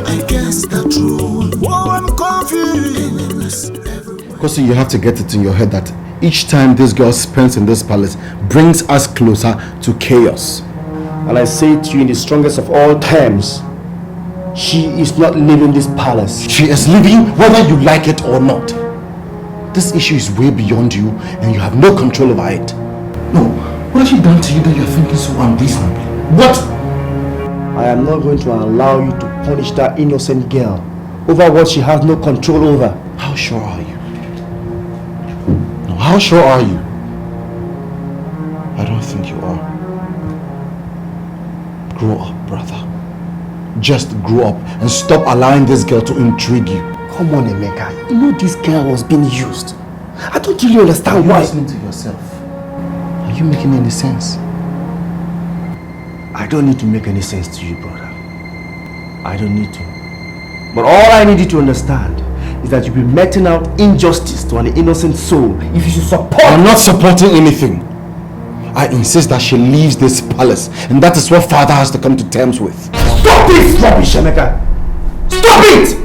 against the truth. Oh, I'm confused. Because you have to get it in your head that each time this girl spends in this palace brings us closer to chaos. And I say to you in the strongest of all terms, she is not leaving this palace. She is leaving whether you like it or not. This issue is way beyond you and you have no control over it. No, what has she done to you that you're thinking so unreasonably? What? I am not going to allow you to punish that innocent girl over what she has no control over. How sure are you? No, how sure are you? I don't think you are. Grow up, brother. Just grow up and stop allowing this girl to intrigue you. Come on, Emeka. You know this girl was being used. I don't really understand why. Are you listening to yourself? Are you making any sense? I don't need to make any sense to you, brother. I don't need to. But all I need you to understand is that you'll be meting out injustice to an innocent soul if you should support. I'm not supporting anything. I insist that she leaves this palace, and that is what father has to come to terms with. Stop this rubbish, Emeka! Stop it!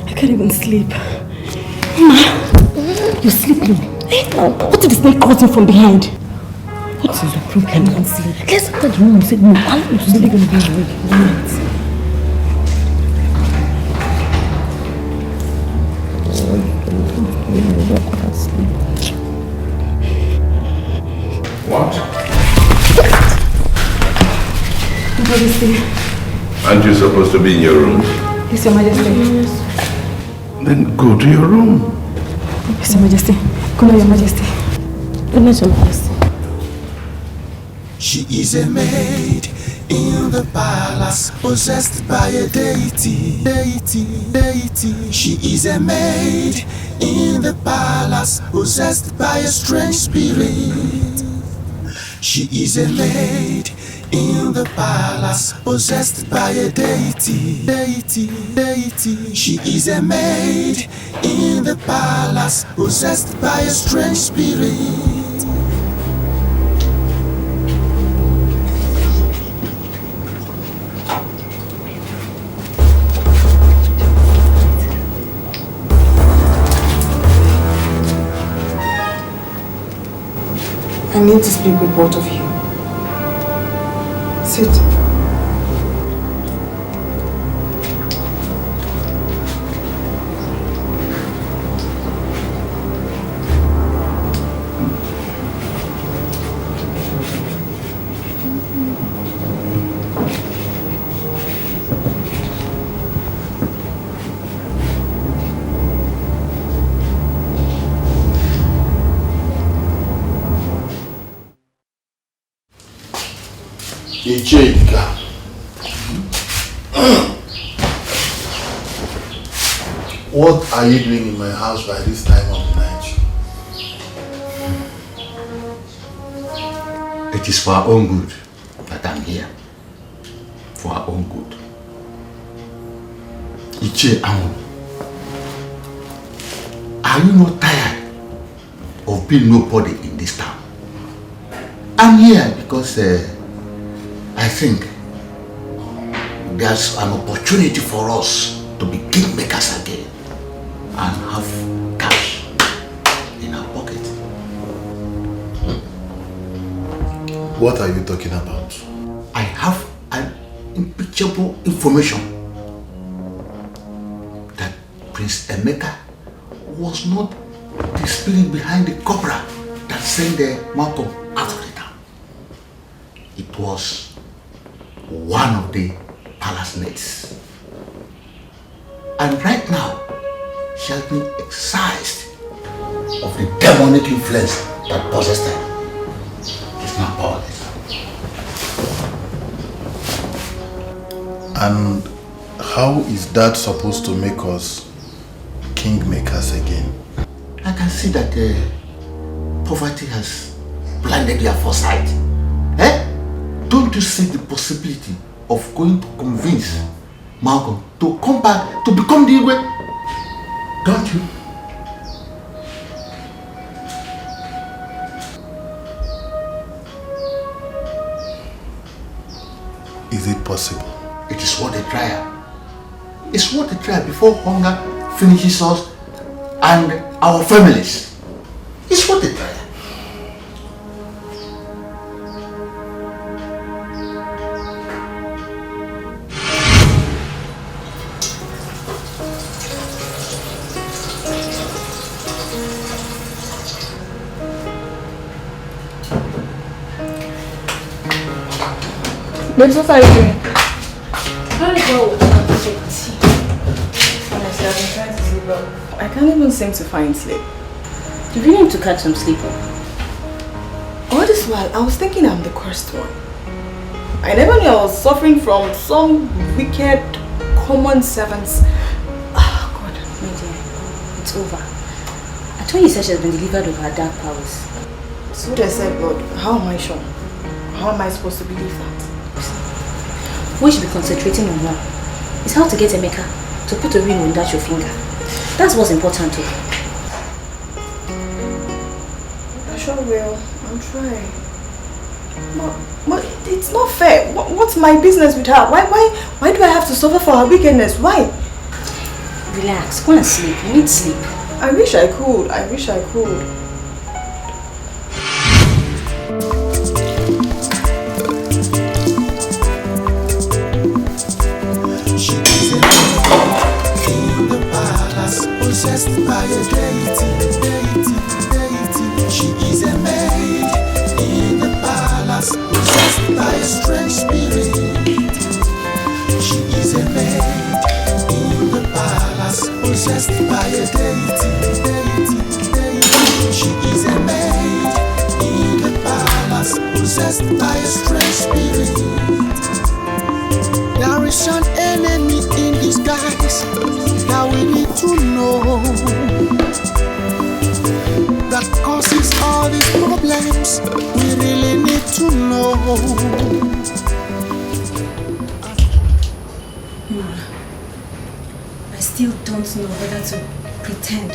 I can't even sleep. Mama, you're sleeping. What did the snake caught him from behind? What is the problem? I can't even sleep. Let's enter the room and say no. I'm not really going to be awake. What? Your Majesty. Aren't you supposed to be in your room? Yes, Your Majesty. Then go to your room. Yes, Your Majesty. Go to Your Majesty. Good night, Your Majesty. She is a maid in the palace, possessed by a deity. She is a maid in the palace, possessed by a strange spirit. She is a maid in the palace, possessed by a deity. She is a maid in the palace, possessed by a strange spirit. I need to speak with both of you. Sit. What are you doing in my house by this time of the night? It is for our own good that I'm here. For our own good. Iche Amu, are you not tired of being nobody in this town? I'm here because I think there's an opportunity for us to be kingmakers again and have cash in our pocket. What are you talking about? I have an impeachable information that Prince Emeka was not the spirit behind the COBRA that sent the Malcolm out of the town. It was one of the palace maids. And right now, she has been excised of the demonic influence that possessed her. It's not powerless. And how is that supposed to make us kingmakers again? I can see that poverty has blinded your foresight. Don't you see the possibility of going to convince Malcolm to come back to become the Igwe? Don't you? It's worth a try before hunger finishes us and our families. It's worth a try. Babes, what are you doing? Honestly, I've been trying to sleep up. I can't even seem to find sleep. You really need to catch some sleep up. All this while, I was thinking I'm the cursed one. I never knew I was suffering from some wicked common servants. Oh God. My dear, it's over. I told you said she has been delivered of her dark powers. So they said, but how am I sure? How am I supposed to believe that? What you should be concentrating on now is how to get Emeka to put a ring on that your finger. That's what's important to her. I sure will. I'm trying. But it's not fair. What's my business with her? Why do I have to suffer for her wickedness? Why? Relax. Go and sleep. You need sleep. I wish I could. I wish I could. Possessed by a deity. She is a maid in the palace, possessed by a strange spirit. She is a maid in the palace, possessed by a deity. She is a maid in the palace, possessed by a strange spirit. There is an enemy in disguise that we need to know, that causes all these problems. We really need to know. I still don't know whether to pretend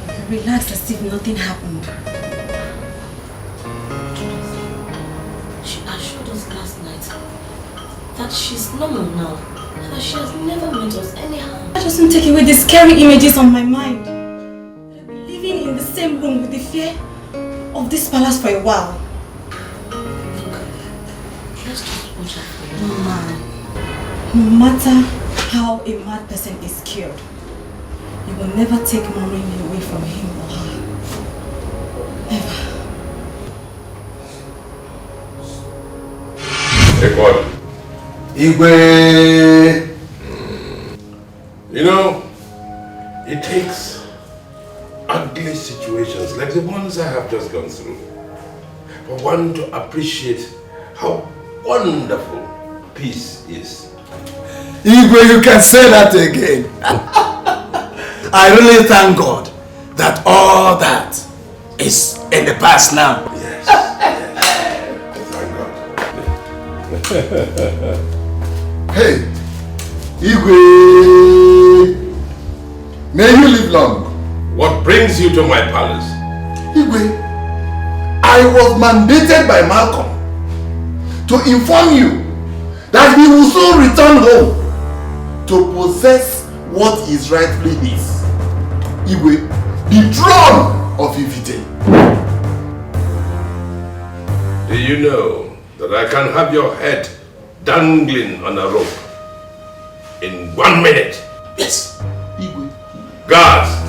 and relax as if nothing happened. She assured us last night that she's normal now, and that she has never meant us any harm. That doesn't take away the scary images on my mind. I've been living in the same room with the fear of this palace for a while. Let's just watch out for you. Mama, no matter how a mad person is cured, you will never take mommy away from him or her. Never. Ekod. Igwe. You know, it takes ugly situations like the ones I have just gone through for one to appreciate how wonderful peace is. Igwe, you can say that again. I really thank God that all that is in the past now. Yes, thank God. Hey, Igwe, may you live long. What brings you to my palace? Igwe, I was mandated by Malcolm to inform you that he will soon return home to possess what is rightfully his. Igwe, the throne of Ifite. Do you know that I can have your head dangling on a rope in 1 minute? Yes, Igwe. Guards!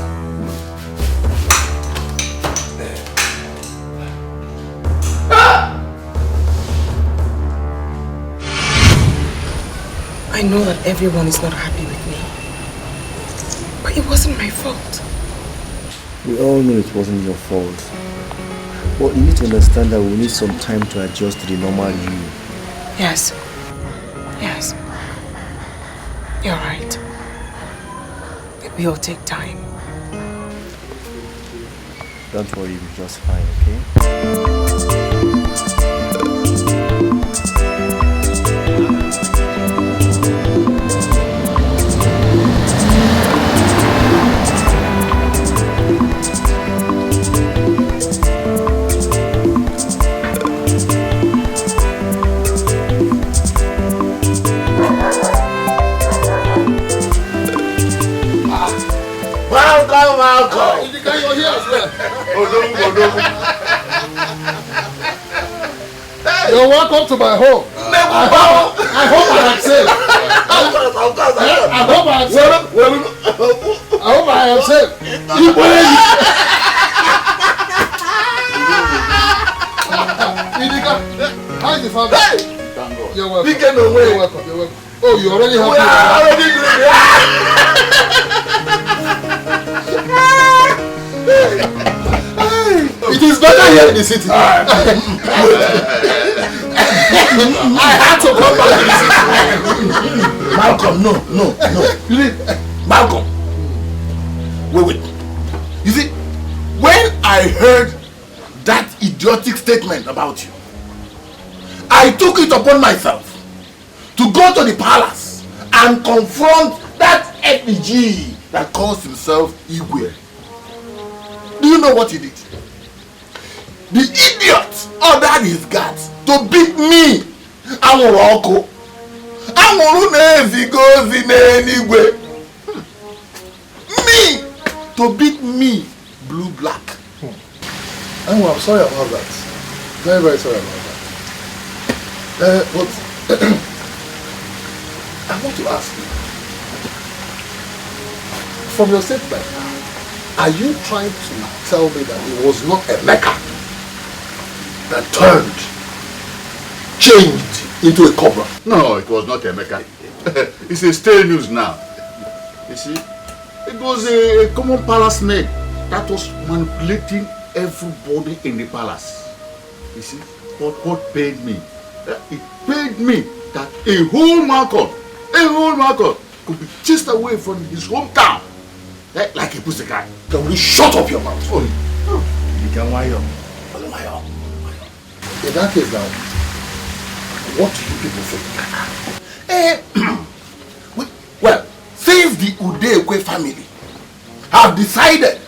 I know that everyone is not happy with me, but it wasn't my fault. We all know it wasn't your fault. But you need to understand that we need some time to adjust to the normal you. Yes. Yes. You're right. It will take time. Don't worry, you'll be just fine, okay? Welcome. You're here as well. You're welcome to my home. I hope I am safe. I hope I am safe. I hope I am safe. How's the family? Thank God. You're welcome. You're welcome. You're welcome. Oh, you already have It is better here in the city. I had to come back to the city. Malcolm, no. Malcolm. Wait. You see, when I heard that idiotic statement about you, I took it upon myself to go to the palace and confront that effigy that calls himself Igwe. Do you know what he did? The idiot ordered his guards to beat me. Amuroko. Me to beat me blue-black. I'm sorry about that. Very, very sorry about that. But I want to ask you, from your statement, are you trying to tell me that it was not Emeka that changed into a cobra? No, it was not Emeka. It's a stale news now. You see, it was a common palace maid that was manipulating everybody in the palace. You see, but what paid me? It paid me that a whole market could be chased away from his hometown like a pussycat. Can you shut up your mouth? You can wire up. In that case now, what do you people think? Well, since the Udekwe family have decided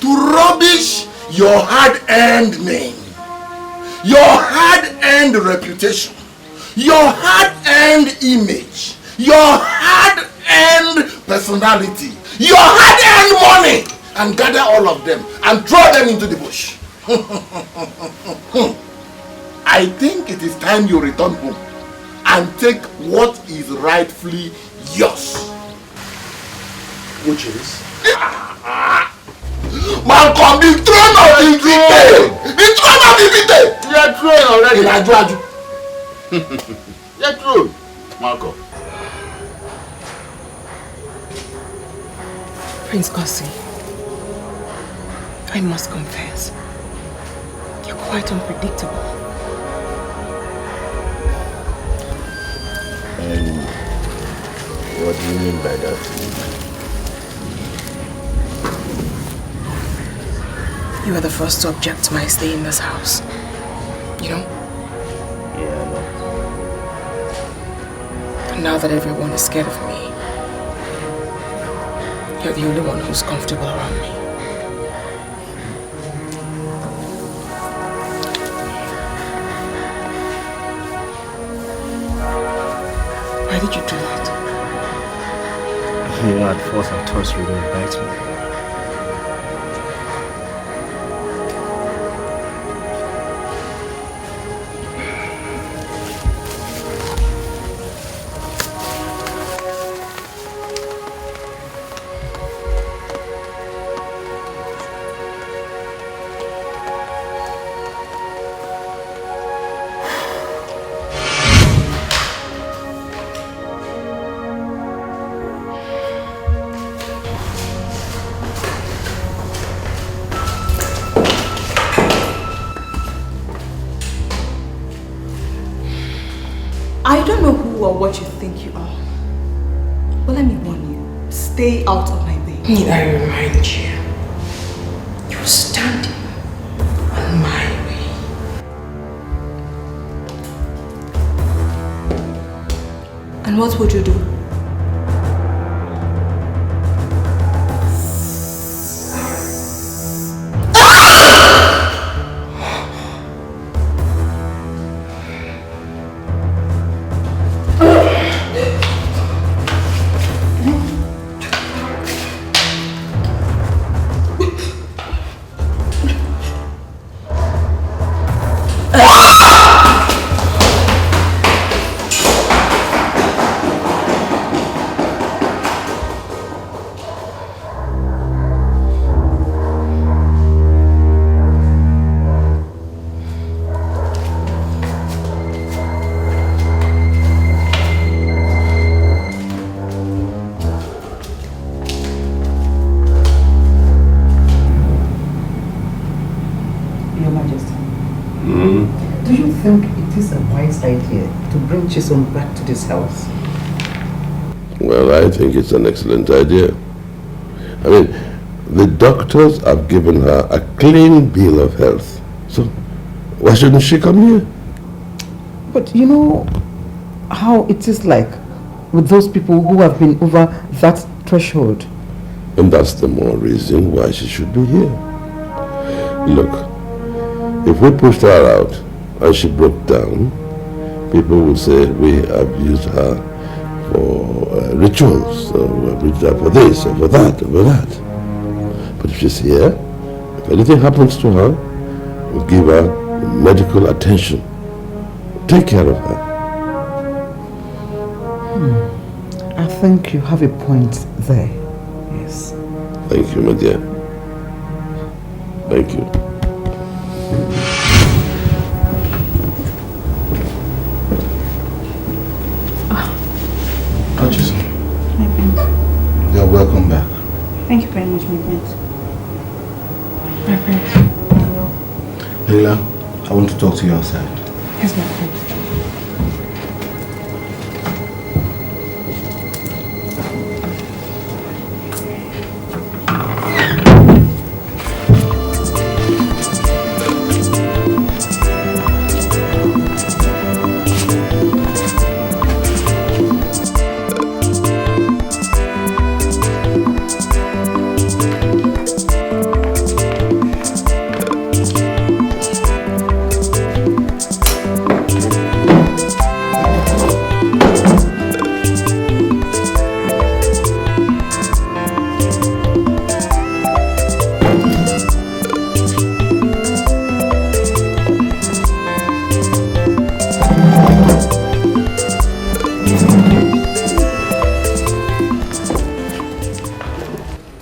to rubbish your hard-earned name, your hard-earned reputation, your hard-earned image, your hard-earned personality, your hard-earned money, and gather all of them and throw them into the bush. I think it is time you return home and take what is rightfully yours. Which is? Malcolm, the throne of the Vite! The throne of the Vite! You are throne already. You are throne, Malcolm. Prince Gossi, I must confess, you're quite unpredictable. And what do you mean by that? You were the first to object to my stay in this house. You know? Yeah, I know. And now that everyone is scared of me, you're the only one who's comfortable around me. Why did you do that? You know, at first I thought you were going to bite me. I don't know who or what you think you are, but let me warn you, stay out of my way. Need I remind you, you're standing on my way. And what would you do? it is a wise idea to bring Chisom back to this house? Well, I think it's an excellent idea. I mean, the doctors have given her a clean bill of health. So, why shouldn't she come here? But you know how it is like with those people who have been over that threshold. And that's the more reason why she should be here. Look, if we pushed her out and she broke down, people will say we have used her for rituals, so we have used her for this or for that or for that. But if she's here, if anything happens to her, we'll give her medical attention. Take care of her. I think you have a point there. Yes. Thank you, my dear. Thank you. Hutchison, My prince. you're welcome back. Thank you very much, my prince. My prince. Leila, I want to talk to you outside. Yes, my prince.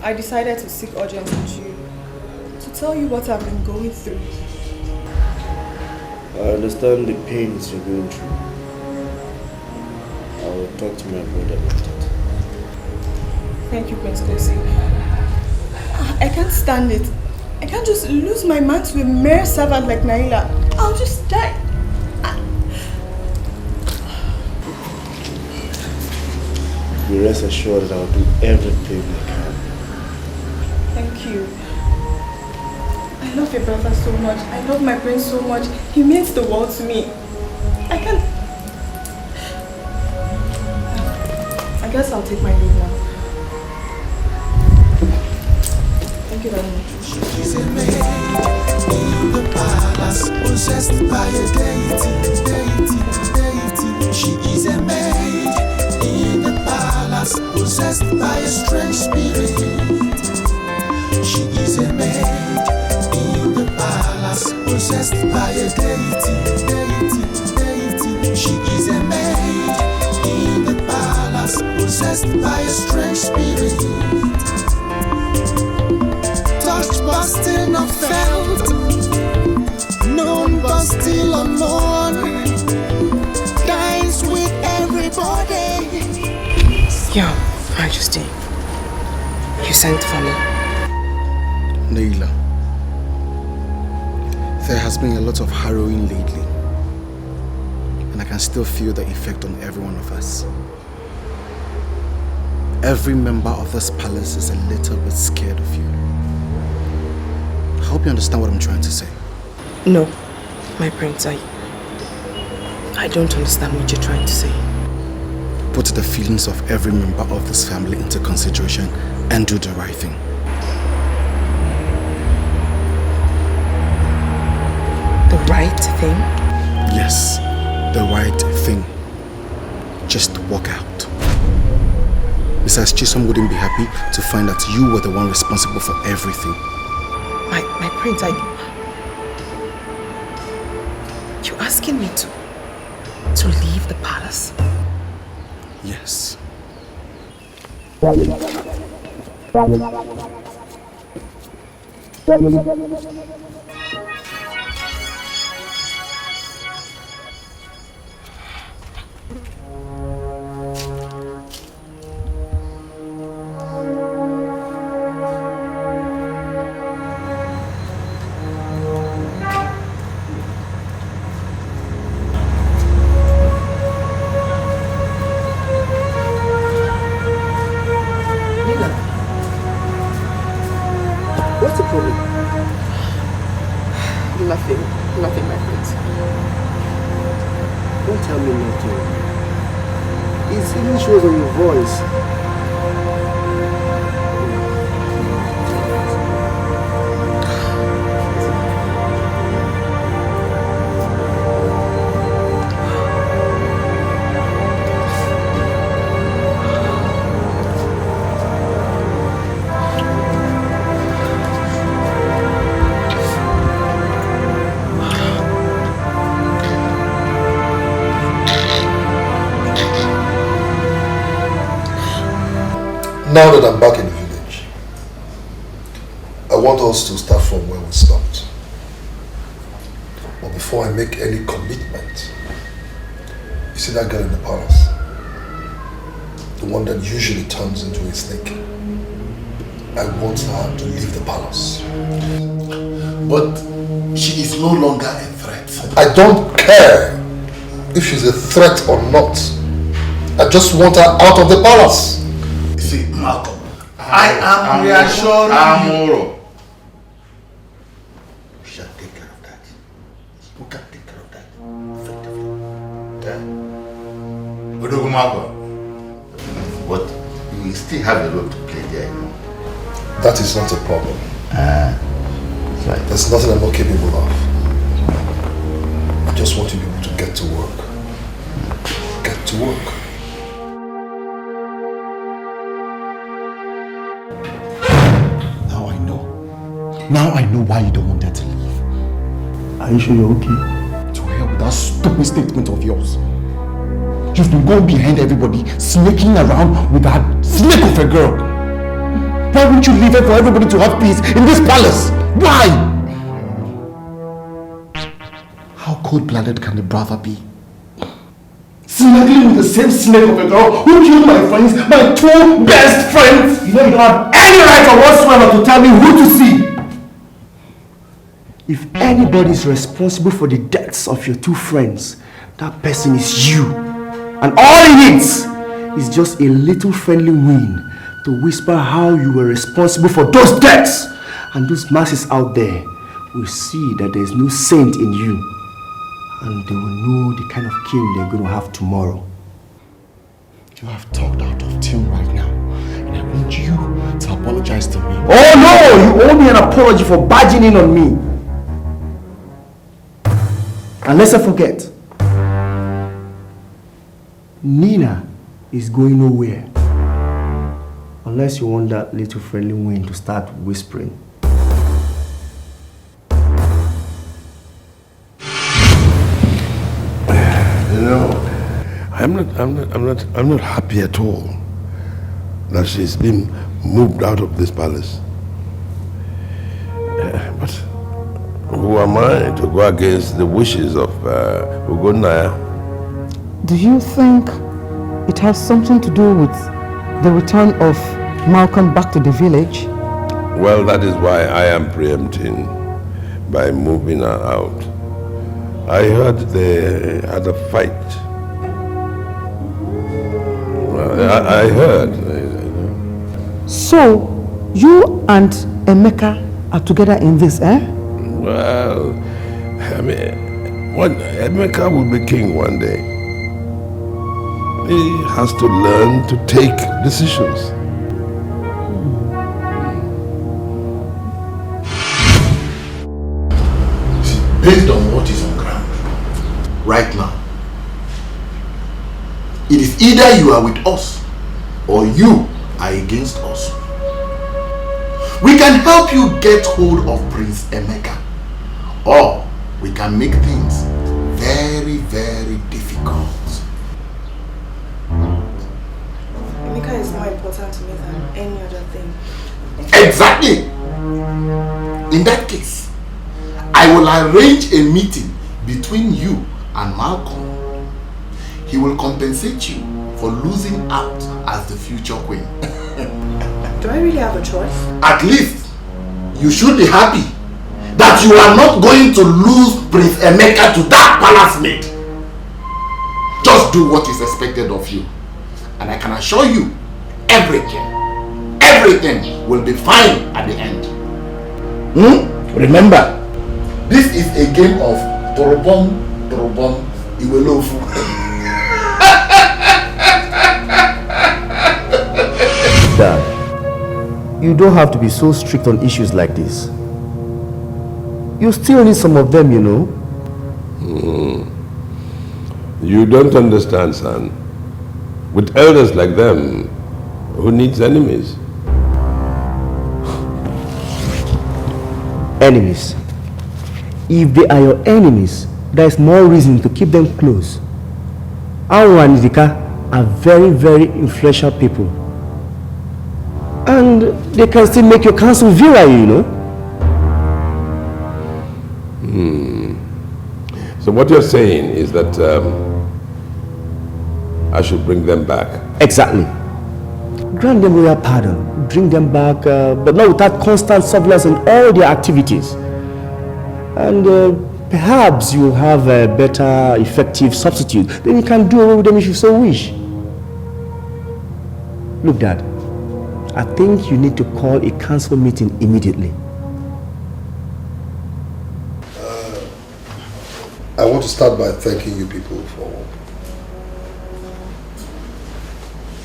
I decided to seek audience with you to tell you what I've been going through. I understand the pains you're going through. I will talk to my brother about it. Thank you, Prince Kosi. I can't stand it. I can't just lose my man to a mere servant like Naila. I'll just die. You rest assured that I'll do everything I can. Thank you. I love your brother so much. I love my prince so much. He means the world to me. I can't... I guess I'll take my leave now. Thank you very much. She's a maid in the palace, possessed by a deity. She is a maid in the palace, possessed by a strange spirit. She is a maid in the palace, possessed by a deity. She is a maid in the palace, possessed by a strange spirit. Touched but still not felt, known but still unknown, dines with everybody. Your Majesty, you sent for me. Naila, there has been a lot of harrowing lately, and I can still feel the effect on every one of us. Every member of this palace is a little bit scared of you. I hope you understand what I'm trying to say. No, my prince, I don't understand what you're trying to say. Put the feelings of every member of this family into consideration and do the right thing. The right thing? Yes, the right thing. Just walk out. Besides, Chisom wouldn't be happy to find that you were the one responsible for everything. My prince, you're asking me to leave the palace? Yes. What's the problem? Nothing, my friends. Don't tell me nothing. It even shows on your voice. Now that I'm back in the village, I want us to start from where we stopped. But before I make any commitment, you see that girl in the palace? The one that usually turns into a snake. I want her to leave the palace. But she is no longer a threat. I don't care if she's a threat or not. I just want her out of the palace. See, Malcolm, I am reassuring you. We shall take care of that. We can take care of that effectively. But you will still have a role to play there, you know. That is not a problem. That's right. There's nothing I'm not capable of. I just want you people to get to work. Get to work. Now I know why you don't want her to leave. Are you sure you're okay? To hell with that stupid statement of yours. You've been going behind everybody, snaking around with that snake of a girl. Why won't you leave her for everybody to have peace in this palace? Why? How cold-blooded can the brother be? Snuggling with the same snake of a girl who killed my friends, my two best friends! You know you don't have any right or whatsoever to tell me who to see! If anybody is responsible for the deaths of your two friends, that person is you. And all he needs is just a little friendly wind to whisper how you were responsible for those deaths. And those masses out there will see that there is no saint in you. And they will know the kind of king they're going to have tomorrow. You have talked out of tune right now. And I want you to apologize to me. Oh no! You owe me an apology for barging in on me. And let's not forget, Nina is going nowhere unless you want that little friendly wind to start whispering. You know, I'm not happy at all that she's been moved out of this palace. But who am I to go against the wishes of Ugonaya? Do you think it has something to do with the return of Malcolm back to the village? Well, that is why I am preempting by moving her out. I heard they had a fight. Well, I heard. So, you and Emeka are together in this, eh? Well, I mean, Emeka will be king one day. He has to learn to take decisions. Based on what is on ground right now, it is either you are with us or you are against us. We can help you get hold of Prince Emeka, or we can make things very, very difficult. Emeka is more important to me than any other thing. Exactly! In that case, I will arrange a meeting between you and Malcolm. He will compensate you for losing out as the future queen. Do I really have a choice? At least, you should be happy that you are not going to lose Prince Emeka to that palace maid. Just do what is expected of you. And I can assure you, everything will be fine at the end. Remember, this is a game of torobom, iwelofu. Dad, you don't have to be so strict on issues like this. You still need some of them, you know. You don't understand, son. With elders like them, who needs enemies? Enemies. If they are your enemies, there is more reason to keep them close. Anwar and Idika are very, very influential people. And they can still make your council virile, you know. So what you're saying is that I should bring them back? Exactly. Grant them royal pardon, bring them back, but not without constant surveillance on all their activities. And perhaps you'll have a better, effective substitute. Then you can do away with them if you so wish. Look, Dad, I think you need to call a council meeting immediately. I want to start by thanking you people for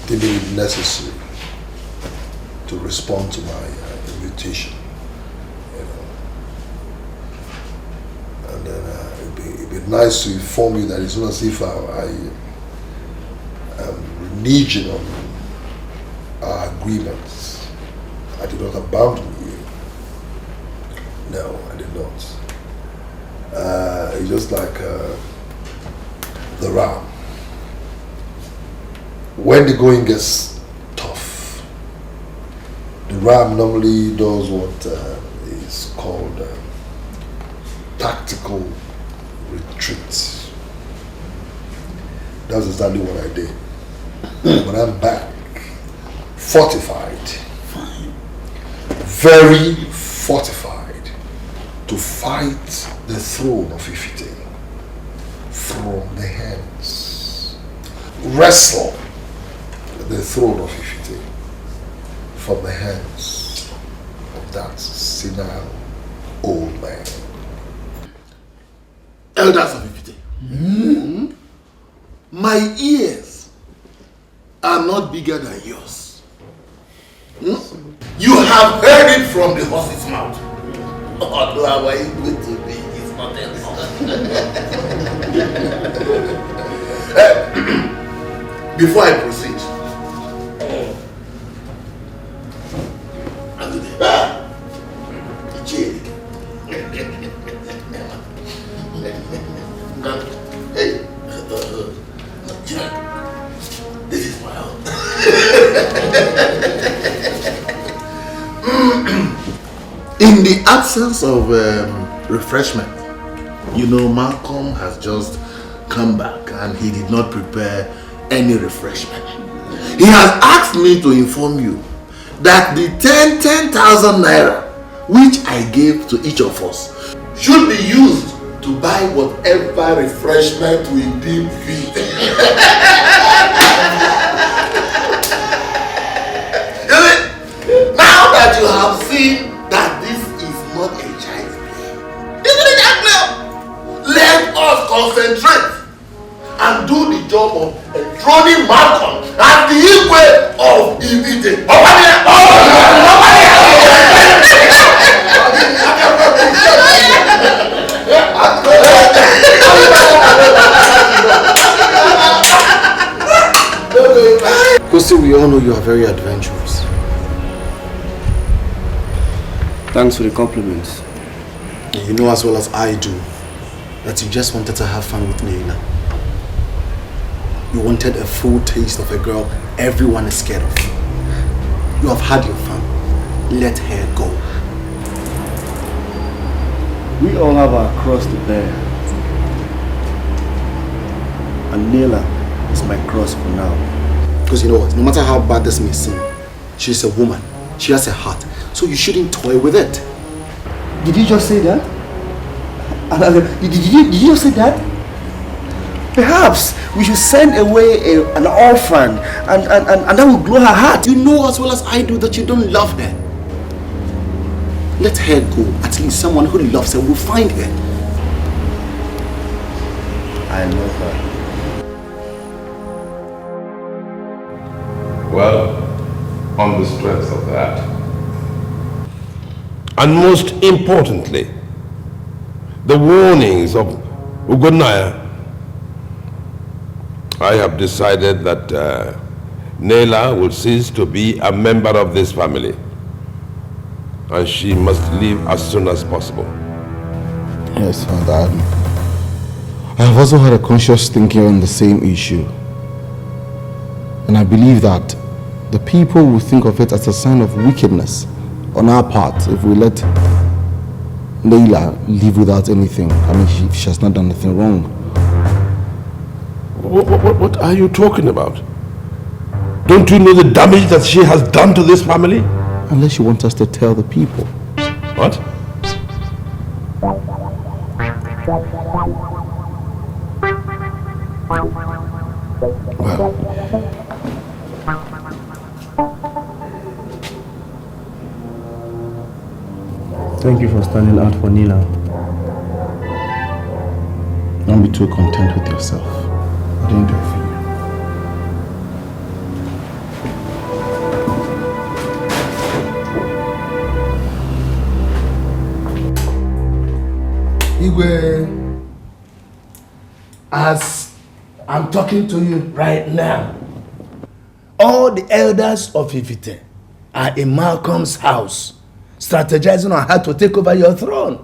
deeming it necessary to respond to my invitation. You know. And then it'd be nice to inform you that it's not as if I am reneging on our agreements. I did not abandon you. No, I did not. It's just like the ram. When the going gets tough, the ram normally does what is called tactical retreat. That's exactly what I did. When I'm back, fortified, very fortified, to fight the throne of Ifite from the hands. Wrestle the throne of Ifite from the hands of that senile old man. Elders of Ifite, my ears are not bigger than yours. You have heard it from the horse's mouth. Although our English today is not enough. Before I proceed, this is my house. In the absence of refreshment, you know, Malcolm has just come back and he did not prepare any refreshment. He has asked me to inform you that the 10,000 naira which I gave to each of us should be used to buy whatever refreshment we deem fit. Now that you have seen that this is not a child's play, isn't it that now? Let us concentrate and do the job of enthroning Malcolm as the Igwe of Ibite. Kosi, we all know you are very adventurous. Thanks for the compliments. You know as well as I do that you just wanted to have fun with Naila. You wanted a full taste of a girl everyone is scared of. You have had your fun. Let her go. We all have our cross to bear. And Naila is my cross for now. Because you know what, no matter how bad this may seem, she's a woman. She has a heart. So you shouldn't toy with it. Did you just say that? Did you just say that? Perhaps we should send away an orphan and that will glow her heart. You know as well as I do that you don't love her. Let her go. At least someone who loves her will find her. I love her. Well, on the strength of that, and most importantly, the warnings of Ugonaya, I have decided that Nela will cease to be a member of this family, and she must leave as soon as possible. Yes, Father. I have also had a conscious thinking on the same issue. And I believe that the people will think of it as a sign of wickedness on our part if we let Leila live without anything. I mean, she has not done anything wrong. What are you talking about? Don't you know the damage that she has done to this family? Unless you want us to tell the people. What? Well, thank you for standing out for Nila. Don't be too content with yourself. I didn't do it for you. Igwe, as I'm talking to you right now, all the elders of Ifite are in Malcolm's house, strategizing on how to take over your throne.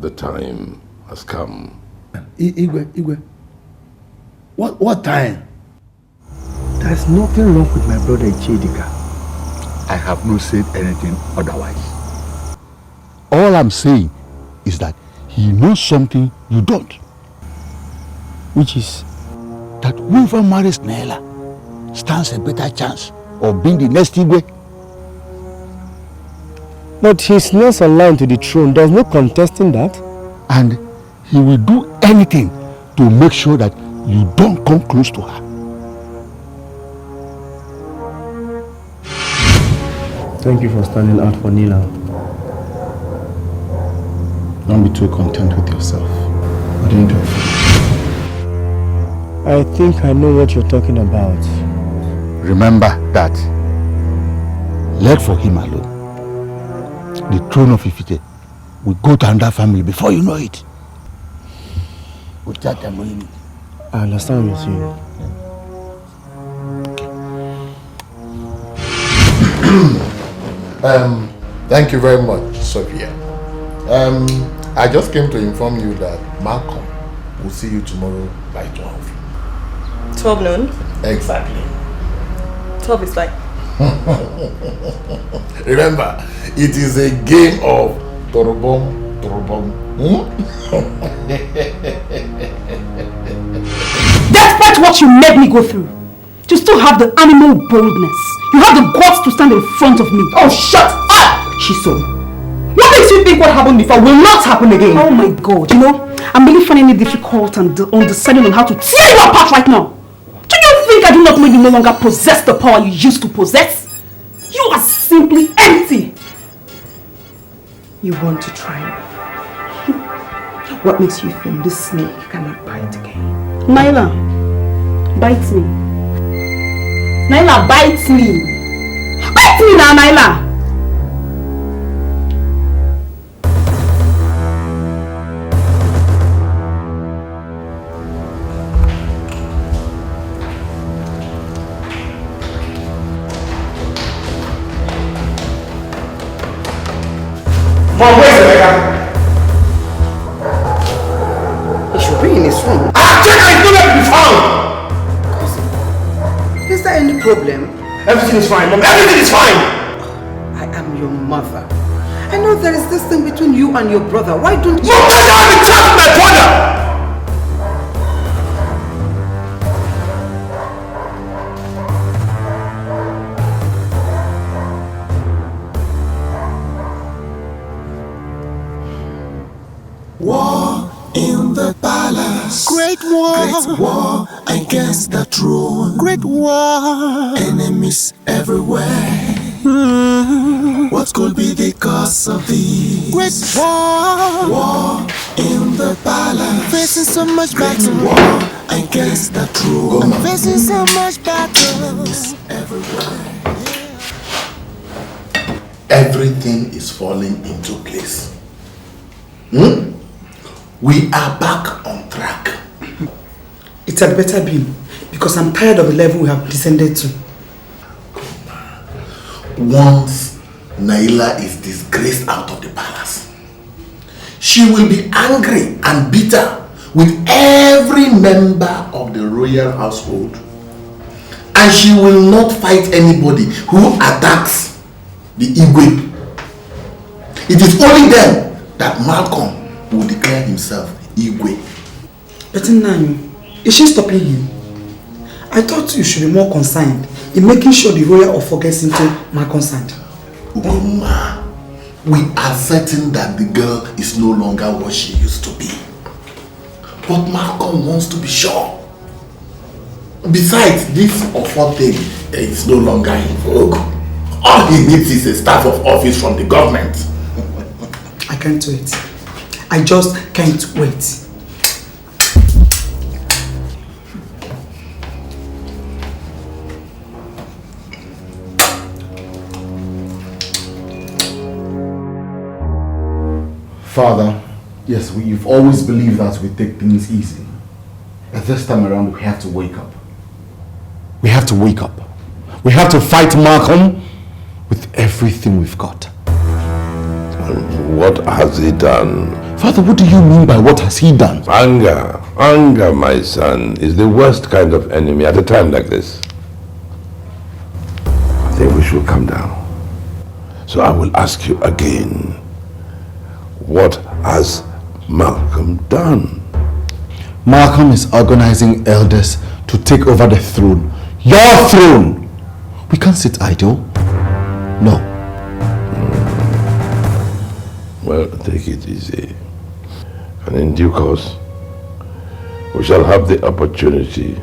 The time has come. Igwe, what time? There's nothing wrong with my brother Chidika. I have not said anything otherwise. All I'm saying is that he knows something you don't. Which is? That whoever marries Nela stands a better chance of being the next Igwe. But he's not aligned to the throne. There's no contesting that. And he will do anything to make sure that you don't come close to her. Thank you for standing out for Nila. Don't be too content with yourself. I didn't do it for you. I think I know what you're talking about. Remember that. Let for him alone. The throne of Ifite will go to another family before you know it. I understand what you're saying. Thank you very much, Sophia. I just came to inform you that Malcolm will see you tomorrow by 12. 12 noon? Exactly. 12 is like... Remember, it is a game of Torobom. Despite what you made me go through, you still have the animal boldness. You have the guts to stand in front of me. Oh, shut up! Shiso. What makes you think what happened before will not happen again? Oh my God, you know, I'm really finding it difficult and undecided on how to tear you apart right now. Do you think I do not know you no longer possess the power you used to possess? You are simply empty. You want to try me? What makes you think this snake cannot bite again? Naila, bite me. Naila, bite me. Bite me now, Naila. Mom, where's Emeka? He should be in his room. I've checked, I know that to be found! Is there any problem? Everything is fine, Mom. Everything is fine! I am your mother. I know there is this thing between you and your brother. Why don't you... You can't have a chat with my brother! War in the palace. Great war. Great war and against the throne. Great war, enemies everywhere. What could be the cause of the great war? War in the palace. Facing so much battle. War against the throne. I'm facing so much battle everywhere. Everything is falling into place. We are back on track. It had better be, because I'm tired of the level we have descended to. Once Naila is disgraced out of the palace, she will be angry and bitter with every member of the royal household. And she will not fight anybody who attacks the Igwe. It is only then that Malcolm will declare himself Igwe. But Nanyu, is she stopping him? I thought you should be more concerned in making sure the royal offer gets into my consent. Ugoma, we are certain that the girl is no longer what she used to be. But Malcolm wants to be sure. Besides, this offer thing is no longer in vogue. All he needs is a staff of office from the government. I can't wait. I just can't wait. Father, yes, you've always believed that we take things easy. But this time around, we have to wake up. We have to wake up. We have to fight Malcolm with everything we've got. What has he done? Father, what do you mean by what has he done? Anger. Anger, my son, is the worst kind of enemy at a time like this. I think we should calm down. So I will ask you again. What has Malcolm done? Malcolm is organizing elders to take over the throne. Your throne! We can't sit idle. No. Well, take it easy. And in due course, we shall have the opportunity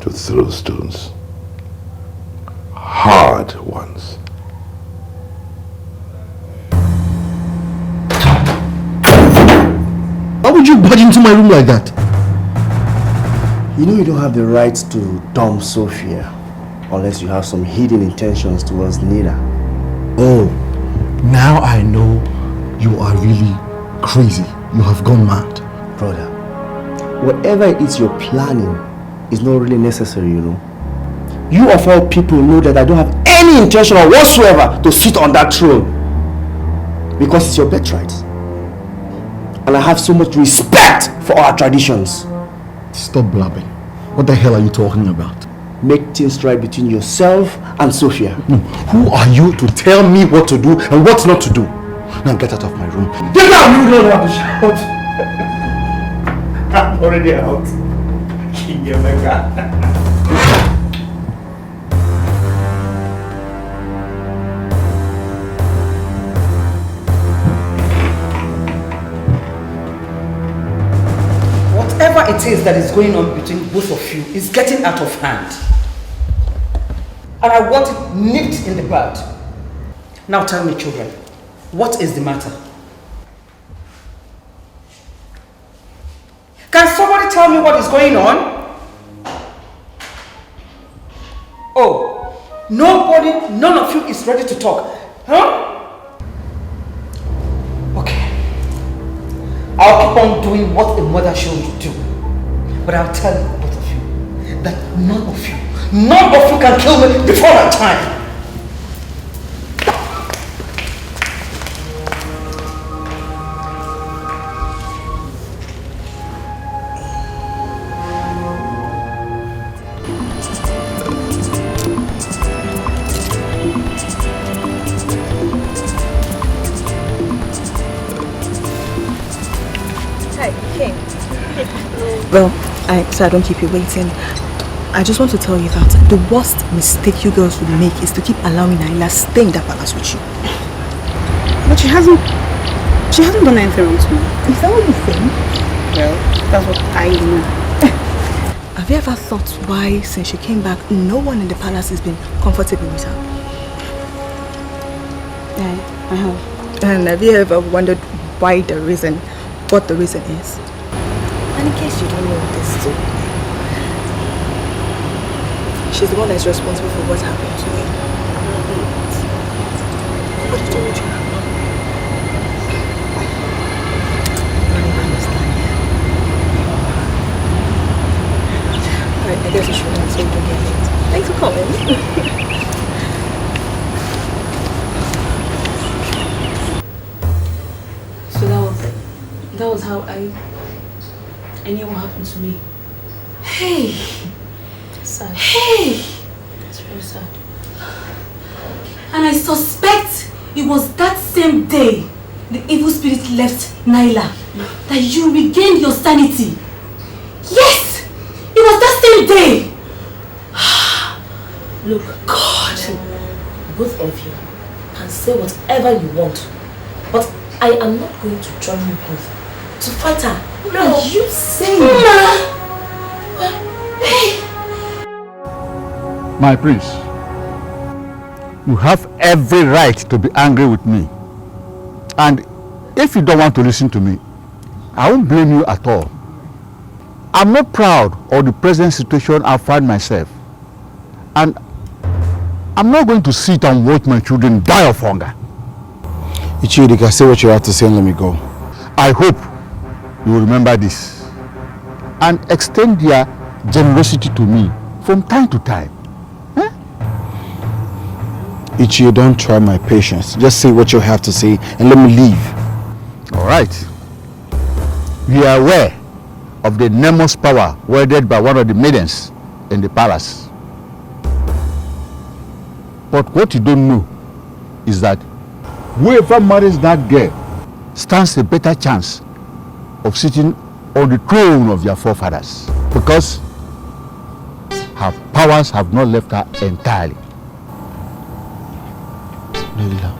to throw stones. Hard ones. Why would you barge into my room like that? You know you don't have the right to dump Sophia unless you have some hidden intentions towards Nina. Oh, now I know you are really crazy. You have gone mad. Brother, whatever it is you're planning is not really necessary, you know. You of all people know that I don't have any intention whatsoever to sit on that throne. Because it's your birthright. And I have so much respect for our traditions. Stop blabbing. What the hell are you talking about? Make things right between yourself and Sophia. No. Who are you to tell me what to do and what not to do? Now get out of my room. Get out! You don't have to shout. I'm already out. Whatever it is that is going on between both of you is getting out of hand. And I want it nipped in the bud. Now tell me, children, what is the matter? Can somebody tell me what is going on? Oh, nobody, none of you is ready to talk. Huh? Okay. I'll keep on doing what a mother should do. But I'll tell you, both of you, that none of you can kill me before my time. Well, so I don't keep you waiting. I just want to tell you that the worst mistake you girls would make is to keep allowing Naila stay in that palace with you. But she hasn't done anything wrong to me. Is that what you think? Well, that's what I know. have you ever thought why, since she came back, no one in the palace has been comfortable with her? Yeah, I have. And have you ever wondered what the reason is? And in case you don't know this too, she's the one that's responsible for what happened to me. What did you do? I guess you should not, so you don't get late. Thanks for coming. So that was how I knew what happened to me. Hey! Sad. Hey! It's very sad. And I suspect it was that same day the evil spirit left Naila that you regained your sanity. Yes! It was that same day! Look, God, both of you can say whatever you want, but I am not going to join you both to fight her. No! Are you saying? Hey! My prince, you have every right to be angry with me. And if you don't want to listen to me, I won't blame you at all. I'm not proud of the present situation I find myself. And I'm not going to sit and watch my children die of hunger. Ichidika, say what you have to say and let me go. I hope you will remember this and extend their generosity to me from time to time. Ichi, don't try my patience. Just say what you have to say and let me leave. All right. We are aware of the enormous power wielded by one of the maidens in the palace. But what you don't know is that whoever marries that girl stands a better chance of sitting on the throne of their forefathers, because her powers have not left her entirely. Leila.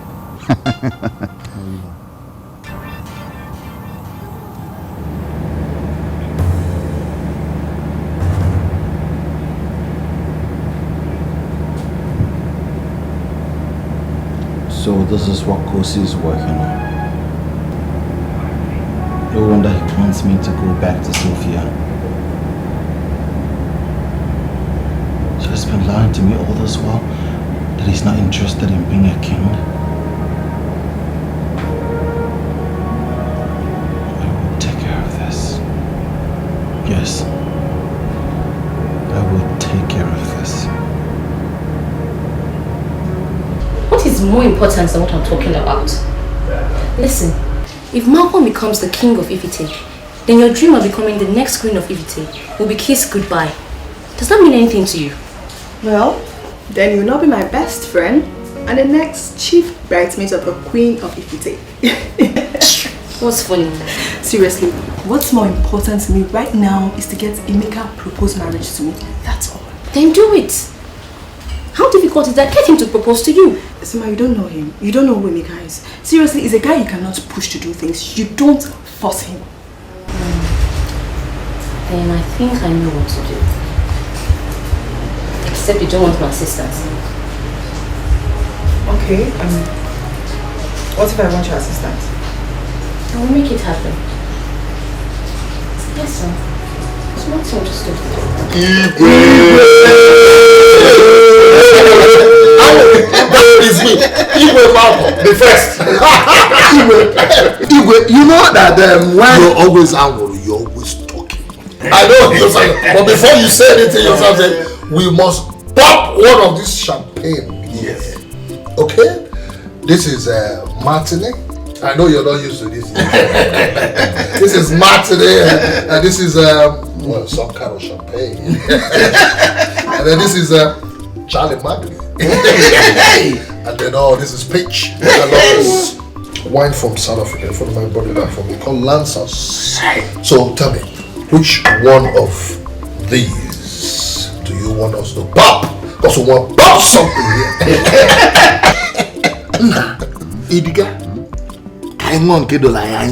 So this is what Kosi is working on. No wonder he wants me to go back to Sophia. She has been lying to me all this while that he's not interested in being a king. I will take care of this. Yes. I will take care of this. What is more important than what I'm talking about? Listen, if Malcolm becomes the king of Ifite, then your dream of becoming the next queen of Ifite will be kissed goodbye. Does that mean anything to you? Well, then you'll not be my best friend and the next chief bridesmaid of a queen of Ifite. What's funny? Seriously, what's more important to me right now is to get Emeka propose marriage to me. That's all. Then do it. How difficult is that? Get him to propose to you. Sima, you don't know him. You don't know who Emeka is. Seriously, he's a guy you cannot push to do things. You don't force him. Then I think I know what to do. Except you don't want my assistance. Okay, what if I want your assistance? I will make it happen. Yes, sir. It's not so interested. That is me. Igwe Malcolm, the first. Igwe, you know that when you're always angry, you're always talking. I know yourself, but before you say anything yourself, we must pop one of this champagne. Yes. Okay? This is Martini. I know you're not used to this. This is Martini, and this is well, some kind of champagne. And then this is Charlie Magni. And then this is peach. I love this wine from South Africa. For my brother back from me called Lancers. So tell me, which one of these do you want us to pop? Because we want to pop something here. Idiga, I'm on Kedolaya.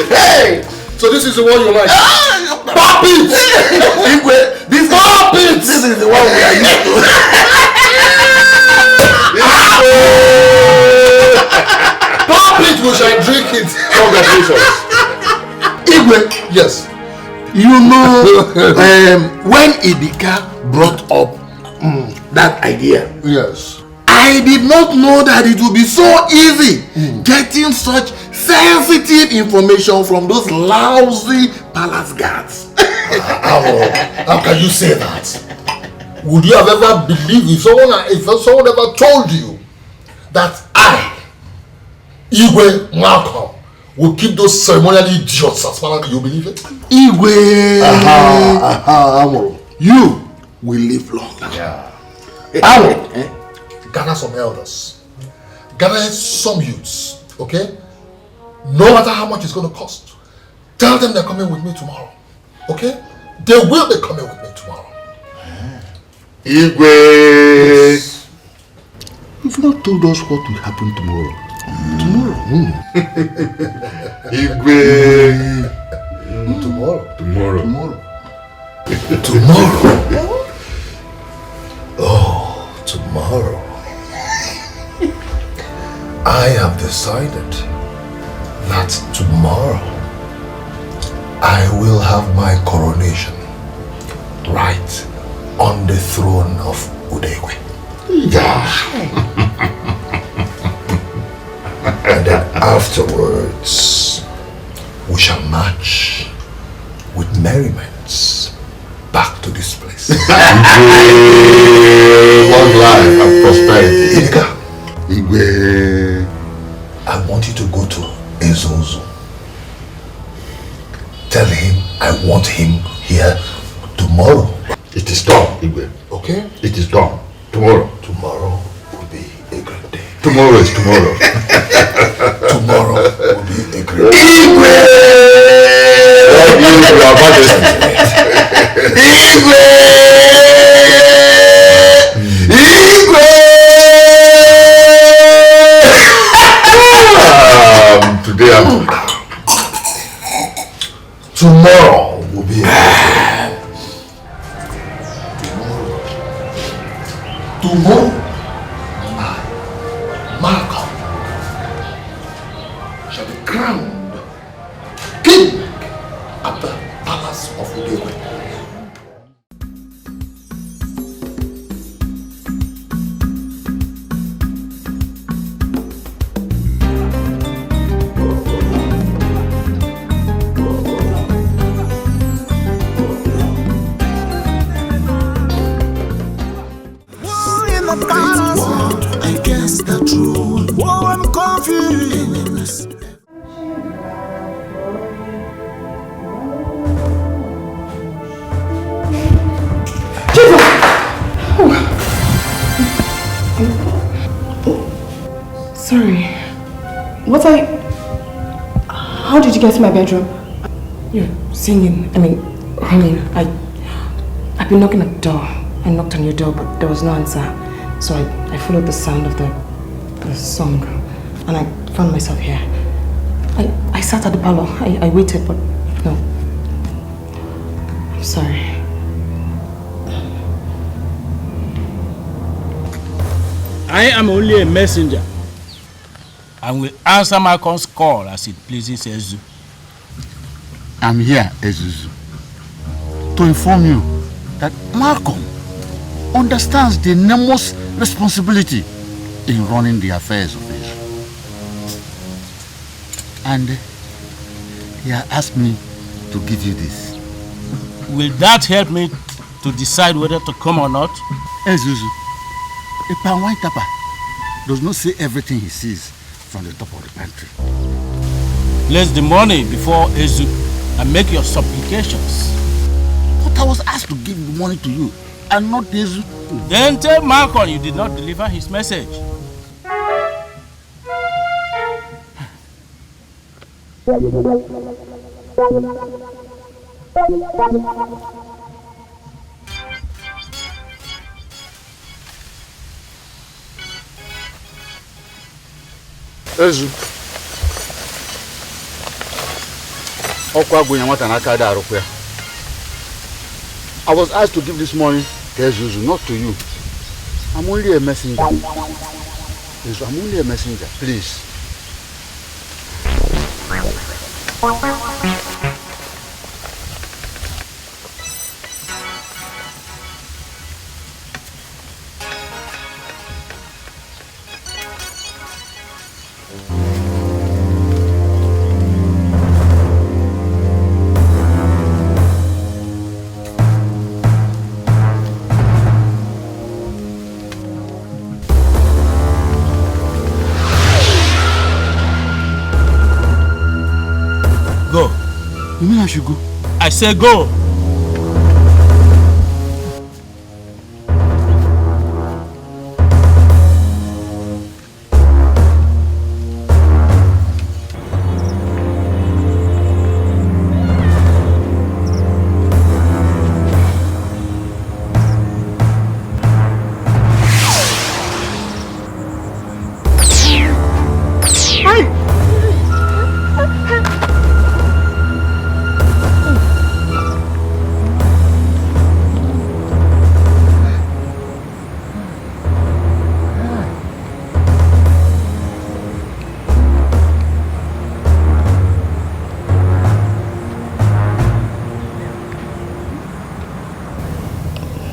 Hey! So this is the one you like? Pop it! This is the one we are used to. Pop it, we shall drink it. Congratulations. Igwe. Yes. You know, when Idika brought up that idea. Yes. I did not know that it would be so easy getting such sensitive information from those lousy palace guards. How can you say that? Would you have ever believed if someone ever told you that I, Igwe Malcolm, will keep those ceremonial idiots as far as you believe it? Igwe! You will live long. Yeah. Gather some elders. Gather some youths. Okay? No matter how much it's going to cost. Tell them they're coming with me tomorrow. Okay? They will be coming with me tomorrow. Igwe! Yes. You've not told us what will happen tomorrow. Tomorrow? Igwe! Tomorrow? Tomorrow. Oh, tomorrow. I have decided that tomorrow I will have my coronation right on the throne of Udegwe. Yeah. And then afterwards, we shall march with merriments back to this place. Long life and prosperity. Igwe, I want you to go to Ezozo. Tell him I want him here tomorrow. It is done, Igwe. Okay? It is done. Tomorrow. Tomorrow will be a great day. Tomorrow is tomorrow. Tomorrow will be a great day. Igwe! Love you, Your Majesty. Igwe! Igwe! Today I'm... Tomorrow will be a great day. Tomorrow, Malcolm shall be crowned king at the palace of Udegwe. Against the truth. Oh, I'm confused. Sorry. How did you get to my bedroom? You're singing, ringing. I've been knocking at the door. I knocked on your door, but there was no answer. So I followed the sound of the song, and I found myself here. I sat at the parlor. I waited, but no. I'm sorry. I am only a messenger and will answer Malcolm's call as it pleases Ezu. I'm here, Ezuzu, to inform you that Malcolm understands the enormous responsibility in running the affairs of Israel. And he has asked me to give you this. Will that help me to decide whether to come or not? Ezuzu, a palm wine tapper does not say everything he sees from the top of the pantry. Place the money before Ezu and make your supplications. But I was asked to give the money to you and not Ezu. Then tell Malcolm you did not deliver his message. Ezu, I was asked to give this money to Ezuzu, not to you. I'm only a messenger. Yes, I'm only a messenger, please. Go. You mean I should go? I say go.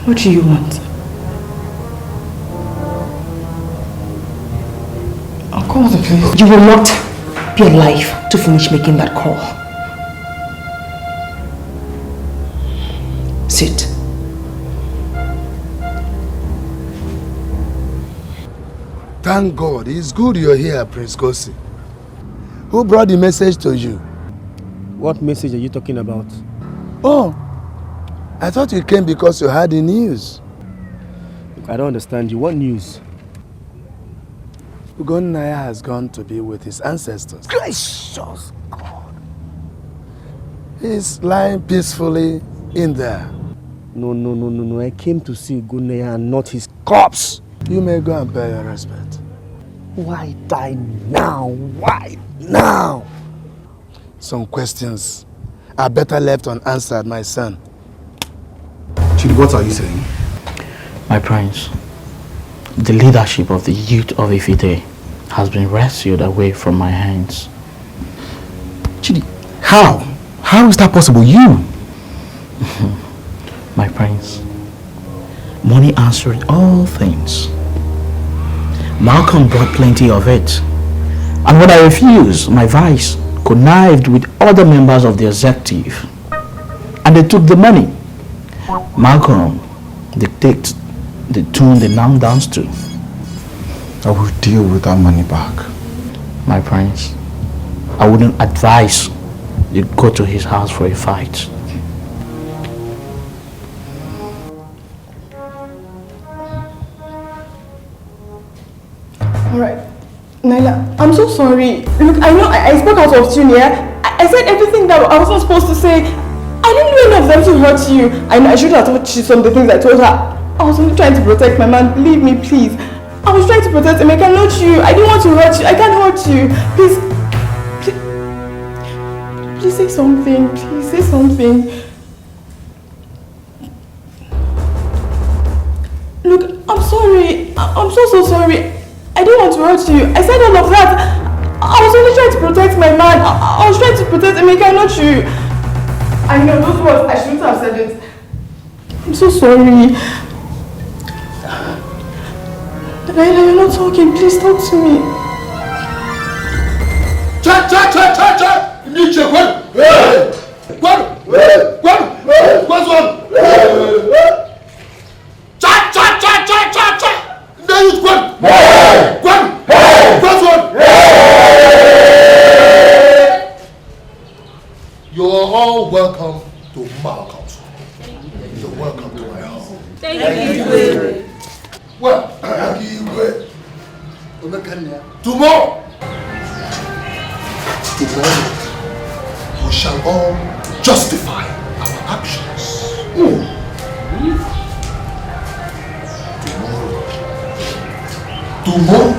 What do you want? I'll call the police. You will not be alive to finish making that call. Sit. Thank God. It's good you're here, Prince Kosi. Who brought the message to you? What message are you talking about? Oh, I thought you came because you had the news. Look, I don't understand you. What news? Ugonnaya has gone to be with his ancestors. Gracious God. He's lying peacefully in there. No. I came to see Ugonnaya and not his corpse. You may go and pay your respect. Why die now? Why now? Some questions are better left unanswered, my son. Chidi, what are you saying? My prince, the leadership of the youth of Ifite has been wrestled away from my hands. Chidi, how? How is that possible? You? My prince, money answered all things. Malcolm brought plenty of it. And when I refused, my vice connived with other members of the executive. And they took the money. Malcolm dictates the tune they now dance to. I will deal with that money back. My prince, I wouldn't advise you go to his house for a fight. Alright, Naila, I'm so sorry. Look, I know I spoke out of tune, yeah? I said everything that I wasn't supposed to say. I didn't do any of them to hurt you. I should have told you some of the things I told her. I was only trying to protect my man. Believe me, please. I was trying to protect him. I can not you. I didn't want to hurt you. I can't hurt you. Please say something. Please say something. Look, I'm sorry. I'm so sorry. I didn't want to hurt you. I said all of that. I was only trying to protect my man. I was trying to protect him. I can not you. I know those words. I shouldn't have said it. I'm so sorry. Naila, you're not talking. Please talk to me. Cha! Nietzsche, what's on? Cha! There is one. What's on? You're all welcome to Malcolm's home. You're welcome to my home. Thank you. Well, tomorrow, we shall all justify our actions. Tomorrow,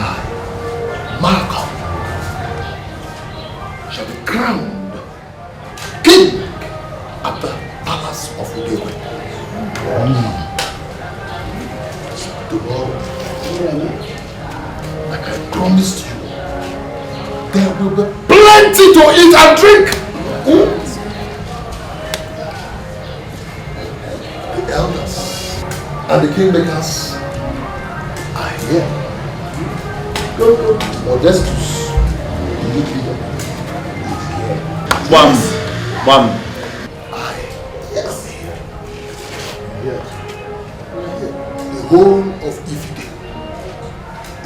I, Malcolm, shall be crowned king at the palace of Udegwe. Tomorrow, like I promised you, there will be plenty to eat and drink. The elders and the kingmakers are here. Go. Modestus, the youth leader, is here. One. Yes. The whole of Ifide,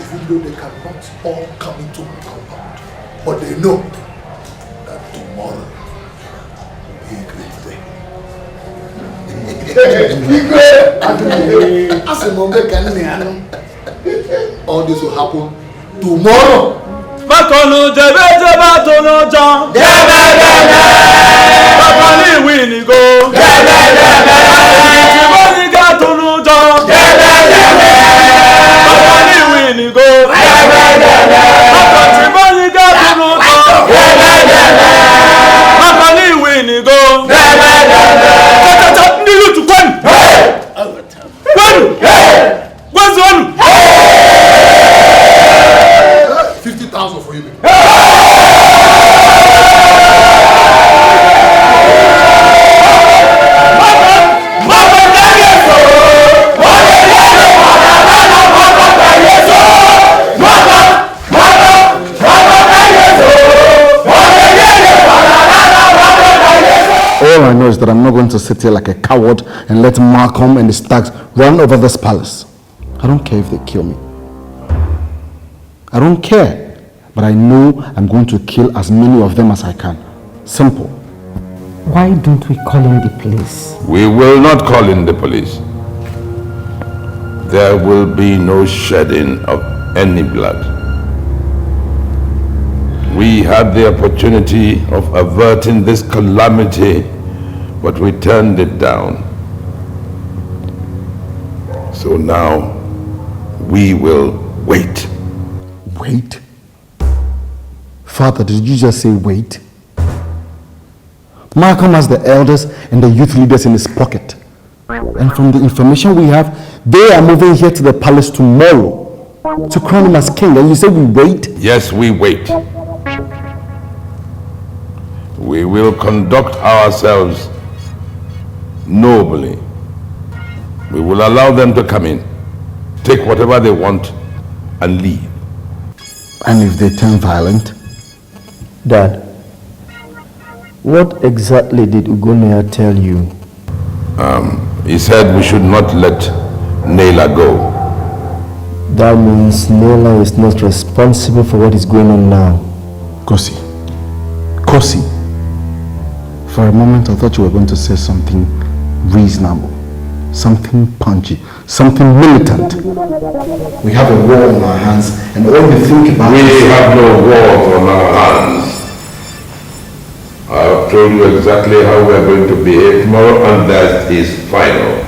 even though they cannot all come into my compound, but they know that tomorrow will be a great day. All this will happen tomorrow. Bakonu jebe tonu jan. Bakoni winigo. Tiboniga tonu jan. Bakoni winigo. Tiboniga tonu jan. Bakoni winigo. Tata ndilu tukwen. Kwen. Kwen. 50,000 for you. All I know is that I'm not going to sit here like a coward and let Malcolm and his thugs run over this palace. I don't care if they kill me. I don't care. But I know I'm going to kill as many of them as I can. Simple. Why don't we call in the police? We will not call in the police. There will be no shedding of any blood. We had the opportunity of averting this calamity, but we turned it down. So now, we will wait. Wait? Father, did you just say wait? Malcolm has the elders and the youth leaders in his pocket. And from the information we have, they are moving here to the palace tomorrow to crown him as king. And you say we wait? Yes, we wait. We will conduct ourselves nobly. We will allow them to come in, take whatever they want, and leave. And if they turn violent? Dad, what exactly did Ugonea tell you? He said we should not let Naila go. That means Naila is not responsible for what is going on now. Kosi. For a moment I thought you were going to say something reasonable, something punchy, something militant. We have a war on our hands and all we think about We have no war on our hands. I have told you exactly how we are going to behave tomorrow, and that is final.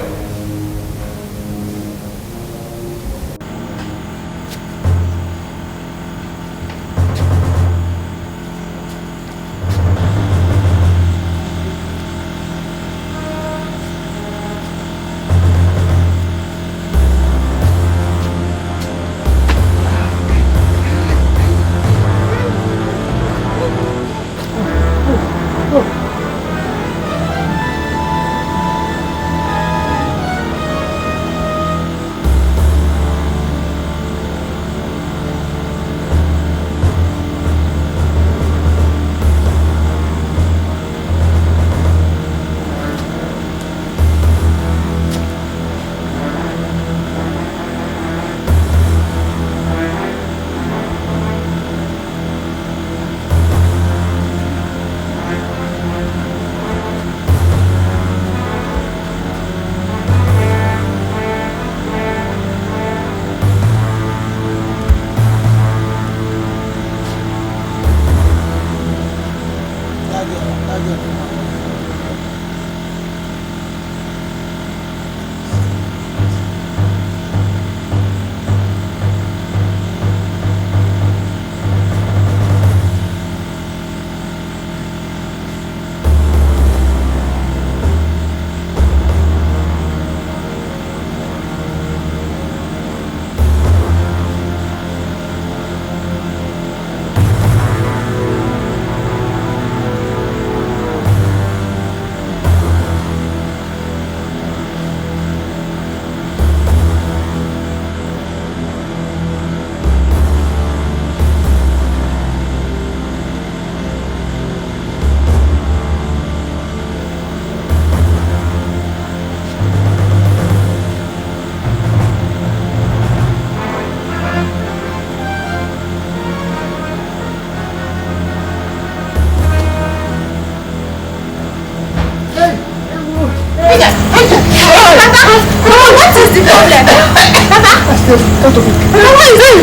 what is the problem?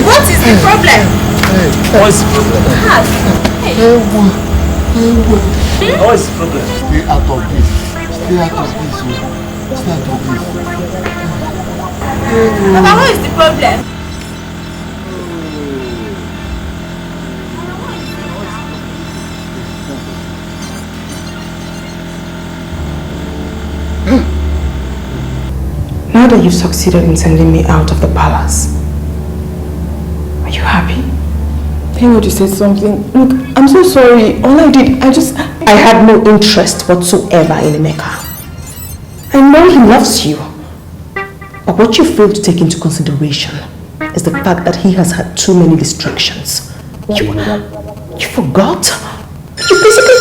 What is the problem? What's the problem? What's the problem? Stay out of this. Stay out of this. Stay out of this. Papa, what is the problem? Now that you've succeeded in sending me out of the palace, are you happy? Thank God you said something. Look, I'm so sorry. All I did, I had no interest whatsoever in Emeka. I know he loves you. But what you fail to take into consideration is the fact that he has had too many distractions. You forgot? You basically...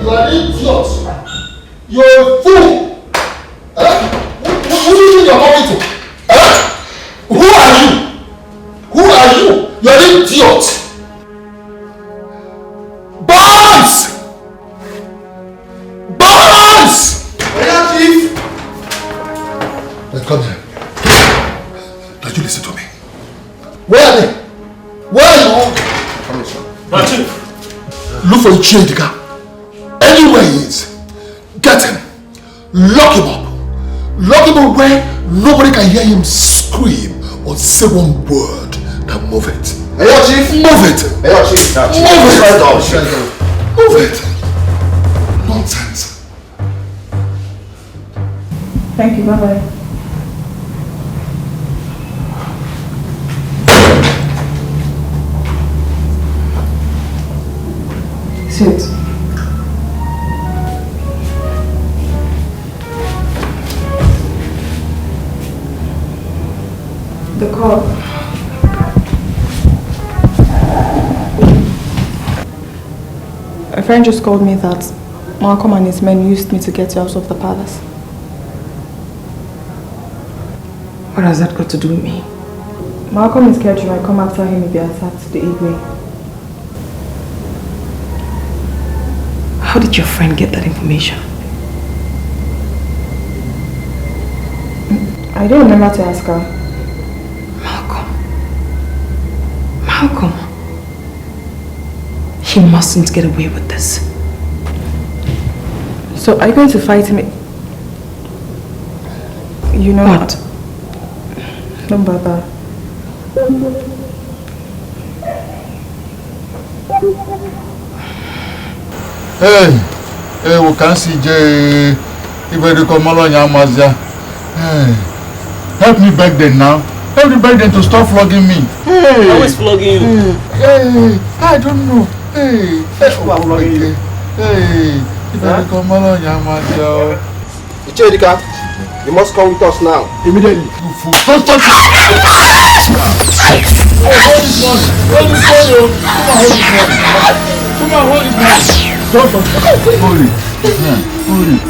You are an idiot. You're a fool. Who do you think you're talking to? Who are you? Who are you? You're an idiot. Barnes! Barnes! Yeah, Chief. Now come here. Now you listen to me. Where are they? Where are you? Come here, son. Chief. Look for a chain, the car. Anywhere he is, get him, lock him up where nobody can hear him scream or say one word. Now move it. Hey, yo, Chief. Move it. Hey, yo, Chief. Move it. Nonsense. Thank you, bye-bye. Sit. The call. A friend just called me that Malcolm and his men used me to get you out of the palace. What has that got to do with me? Malcolm is scared you might come after him if he attacks the Igwe. How did your friend get that information? I don't remember to ask her. Malcolm. He mustn't get away with this. So are you going to fight me? You know what? Don't bother. Hey, we can see Jay. Hey, help me back then now. Help me back then to stop flogging me. Hey, I was flogging you. Hey, I don't know. Hey, hey, Ichedika, you must come with us now. Immediately. You fool. Don't touch me. Hold this one. Hold this one, yo. Come on, hold this one. Don't touch me. Hold it. Hold it.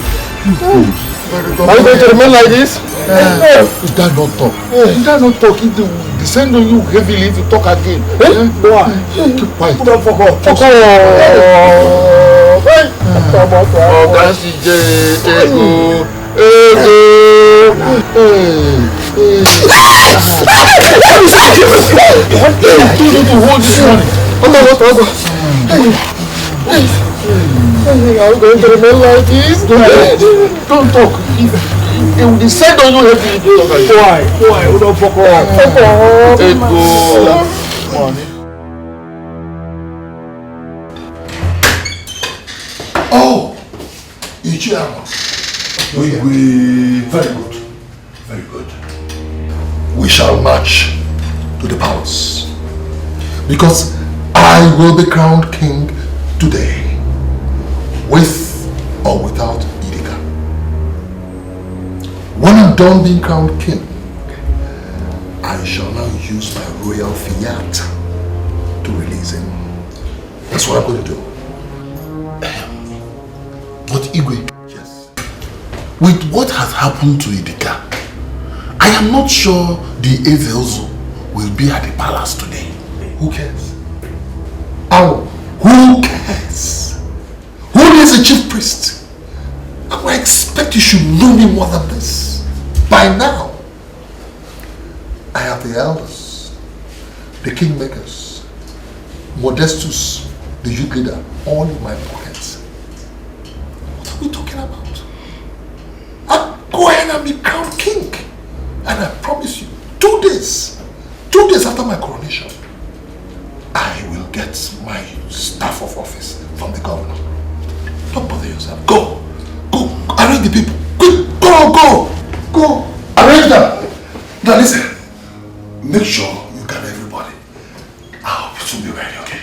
You fools. Are you going to remain like this? You dare not talk. You dare not talk. It will descend on you heavily if you talk again. Why? Keep quiet. Don't fuck off. Fuck off. Oh, that's CJ. Ego. What do you do to hold this money? Are you going to remain like this? Don't talk. It will descend on you heavily if you talk again. Why? Don't fuck off. Fuck off. Ego. Money. Oh, Ichiama. Very good. Very good. We shall march to the palace because I will be crowned king today, with or without Idika. When I'm done being crowned king, I shall now use my royal fiat to release him. That's what I'm going to do. Igwe. Yes. With what has happened to Idika, I am not sure the Ezeozo will be at the palace today. Who cares? Oh, who cares? Who is a chief priest? I expect you should know me more than this. By now, I have the elders, the kingmakers, Modestus, the youth leader, all in my pockets. What are we talking about? I'll go ahead and be crowned king. And I promise you, 2 days after my coronation, I will get my staff of office from the governor. Don't bother yourself. Go, arrange the people. Quick, go. Arrange them. Now listen, make sure you gather everybody. I'll soon be ready, okay?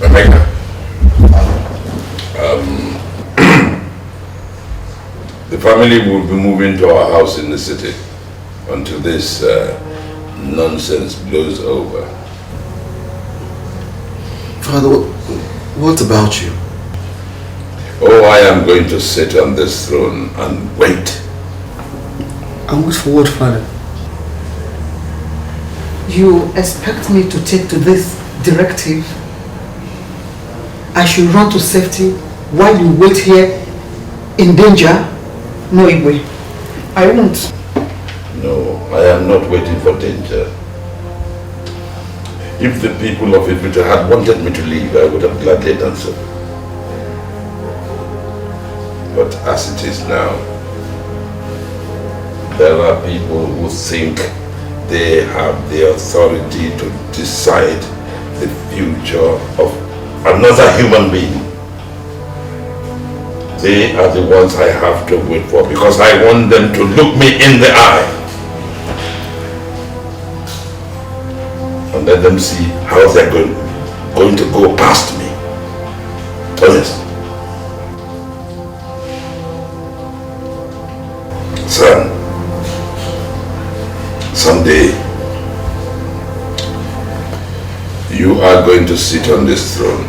Emeka, the family will be moving to our house in the city until this nonsense blows over. Father, what about you? Oh, I am going to sit on this throne and wait. And wait for what, Father? You expect me to take to this directive? I should run to safety while you wait here in danger? No, Igwe. I won't. No, I am not waiting for danger. If the people of Ifrita had wanted me to leave, I would have gladly done so. But as it is now, there are people who think they have the authority to decide the future of another human being. They are the ones I have to wait for because I want them to look me in the eye and let them see how they're going to go past me. Honest. Son, someday you are going to sit on this throne.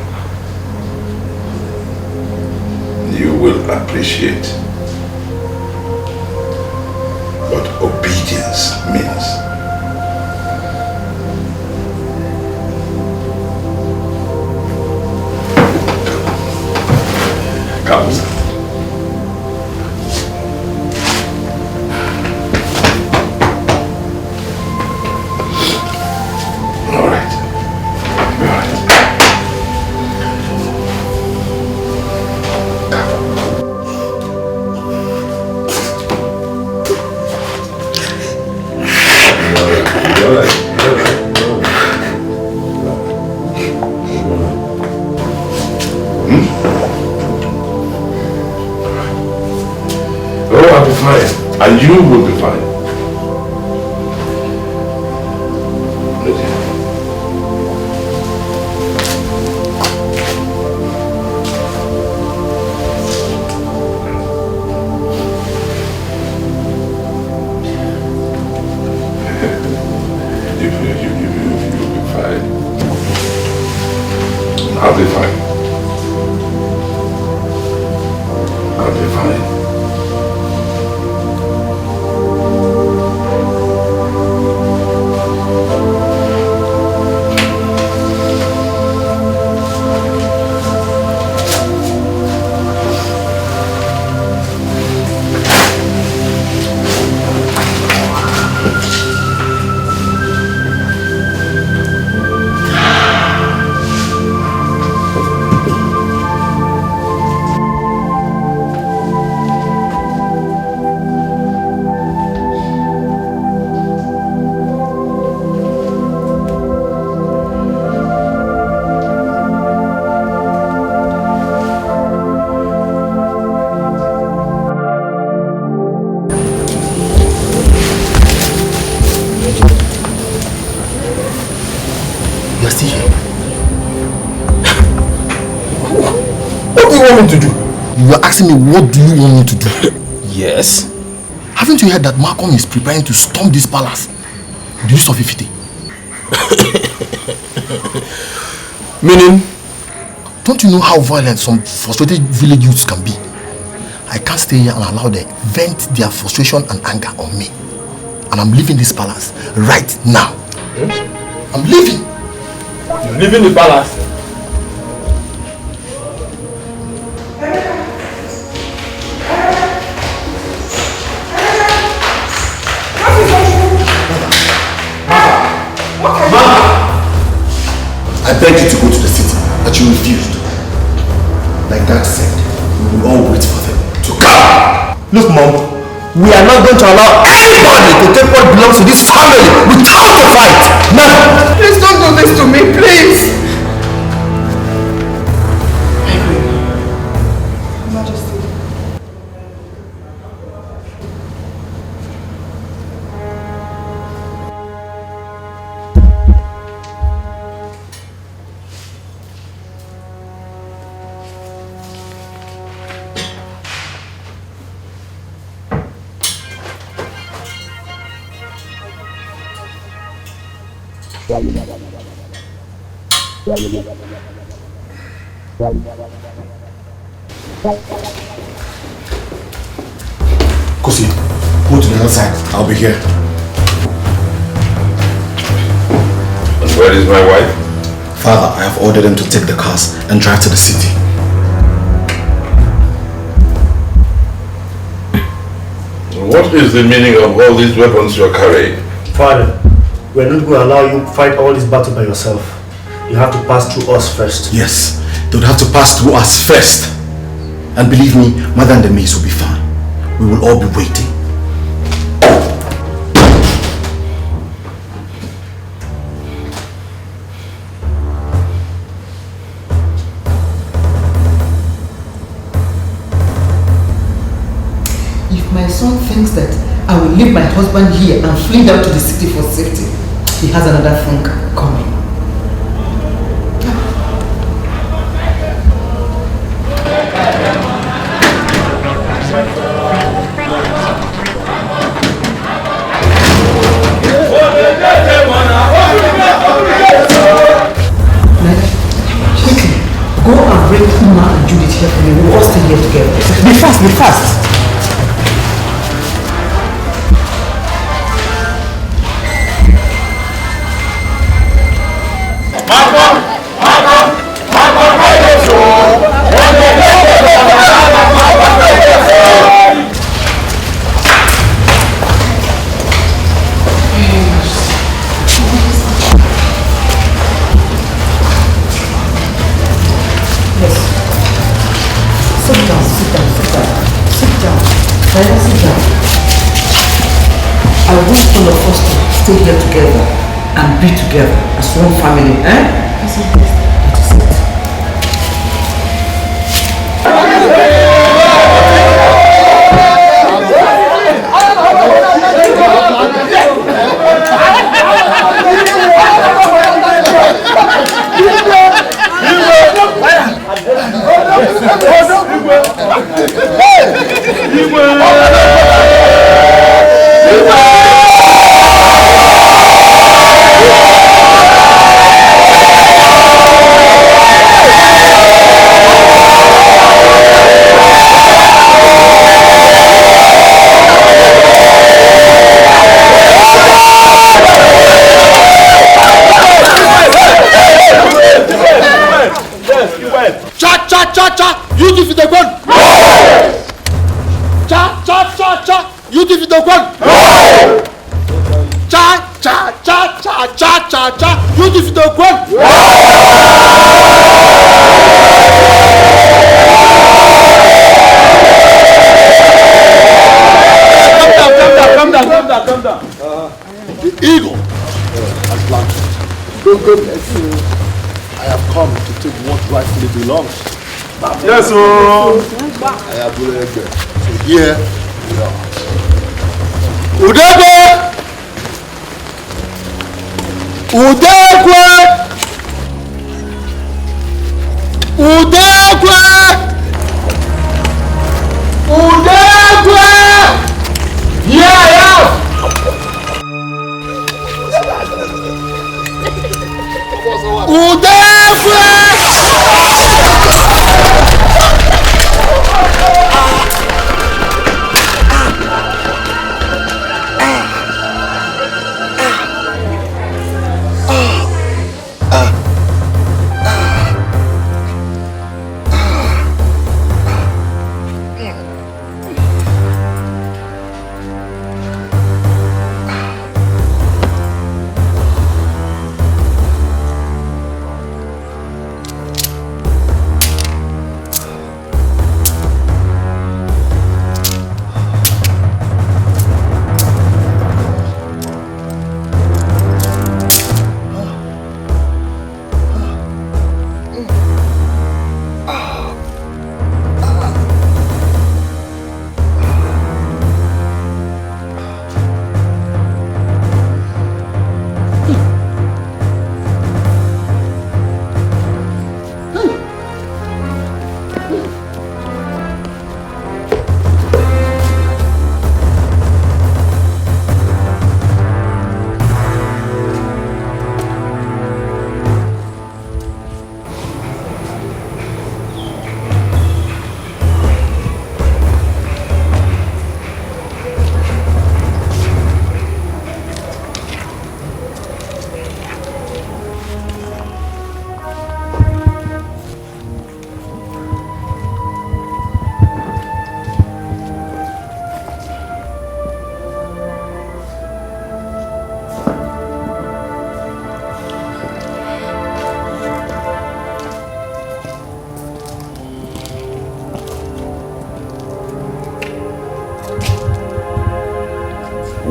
You will appreciate what obedience means. Come, son. And you will be fine. You'll be fine. I'll be fine. I'll be fine. To do? You are asking me what do you want me to do? Yes. Haven't you heard that Malcolm is preparing to storm this palace with the use of Ifite? Meaning? Don't you know how violent some frustrated village youths can be? I can't stay here and allow them vent their frustration and anger on me. And I'm leaving this palace right now. I'm leaving. You're leaving the palace? I begged you to go to the city, but you refused. Like Dad said, we will all wait for them to come. Look, Mom, we are not going to allow anybody to take what belongs to this family without a fight. Never. Please don't do this to me, please. Kosi, go to the other side. I'll be here. And where is my wife? Father, I have ordered them to take the cars and drive to the city. What is the meaning of all these weapons you're carrying? Father, we're not going to allow you to fight all this battle by yourself. You have to pass through us first. Yes, they would have to pass through us first. And believe me, Mother and the maids will be fine. We will all be waiting. If my son thinks that I will leave my husband here and flee down to the city for safety, he has another funk coming. Go and bring Uma and Judith here for me. We'll all stay here together. Be fast, be fast. I wish all of us to stay here together and be together as one family, eh? Yes, sir. I have so here we are. Udegwe! Udegwe! Udegwe! Udegwe!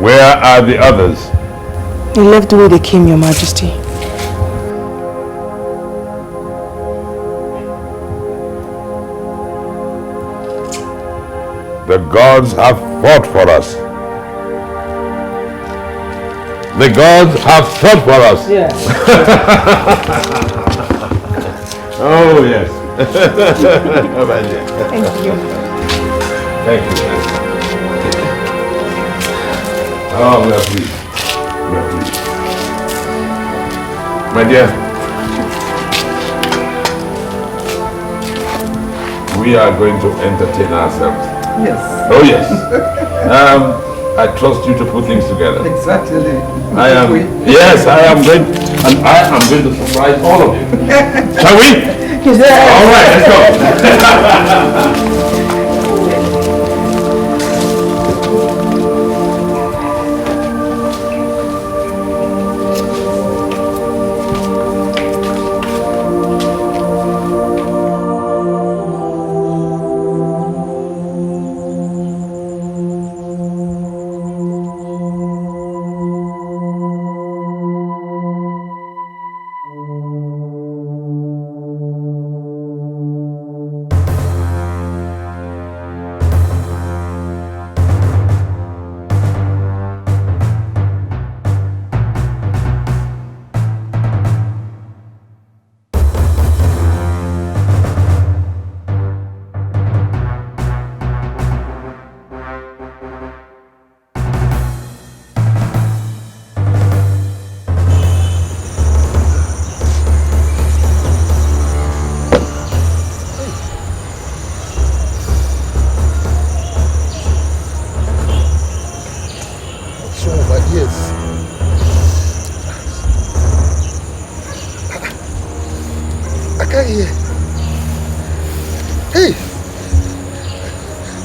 Where are the others? They left the way they came, Your Majesty. The gods have fought for us. The gods have fought for us. Yes. Oh, yes. Thank you. Thank you. Oh, we are pleased. We are pleased. My dear, we are going to entertain ourselves. Yes. Oh, yes. I trust you to put things together. Exactly. I am. Yes, I am going, and I am going to surprise all of you. Shall we? Yes. All right, let's go.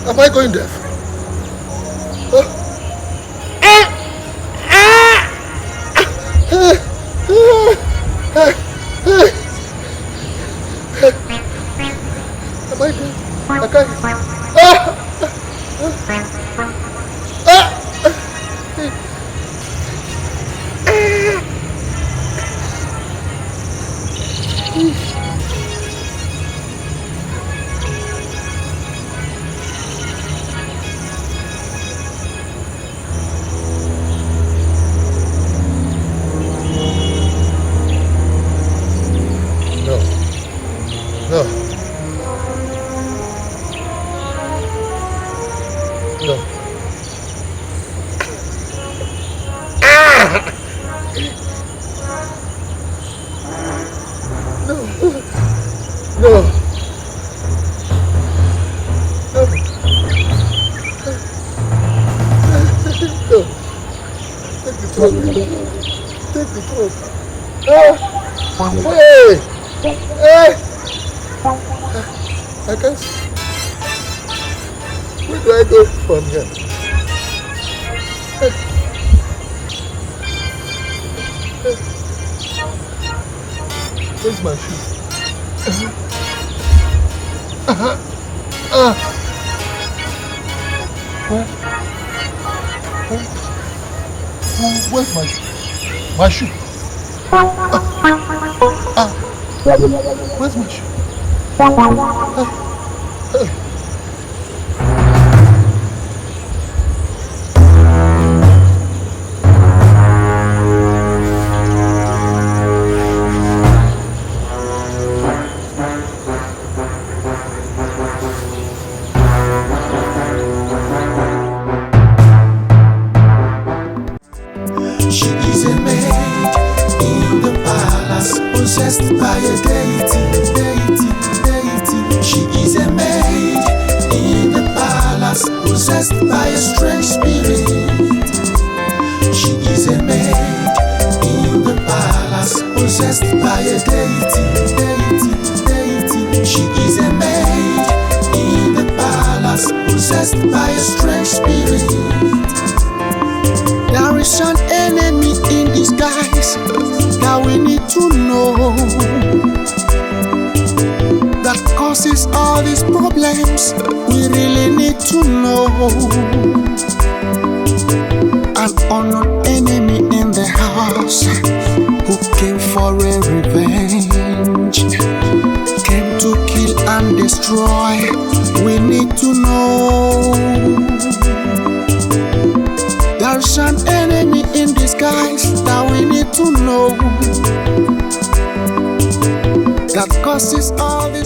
Am I going deaf? Am I going? I can't. I can't see. Where do I go from here? Where's my shoe? Where's my shoe? My shoe? Where's my shoe? She is a maid in the palace, possessed by a deity. She is a maid in the palace, possessed by a strange spirit. She is a maid in the palace, possessed by a deity. She is a maid in the palace, possessed by a strange spirit. There is an enemy in disguise that we need to know, that causes all these problems. We really need to know. an unknown enemy in the house who came for a revenge, came to kill and destroy. We need to know there's an enemy in disguise that we need to know that causes all the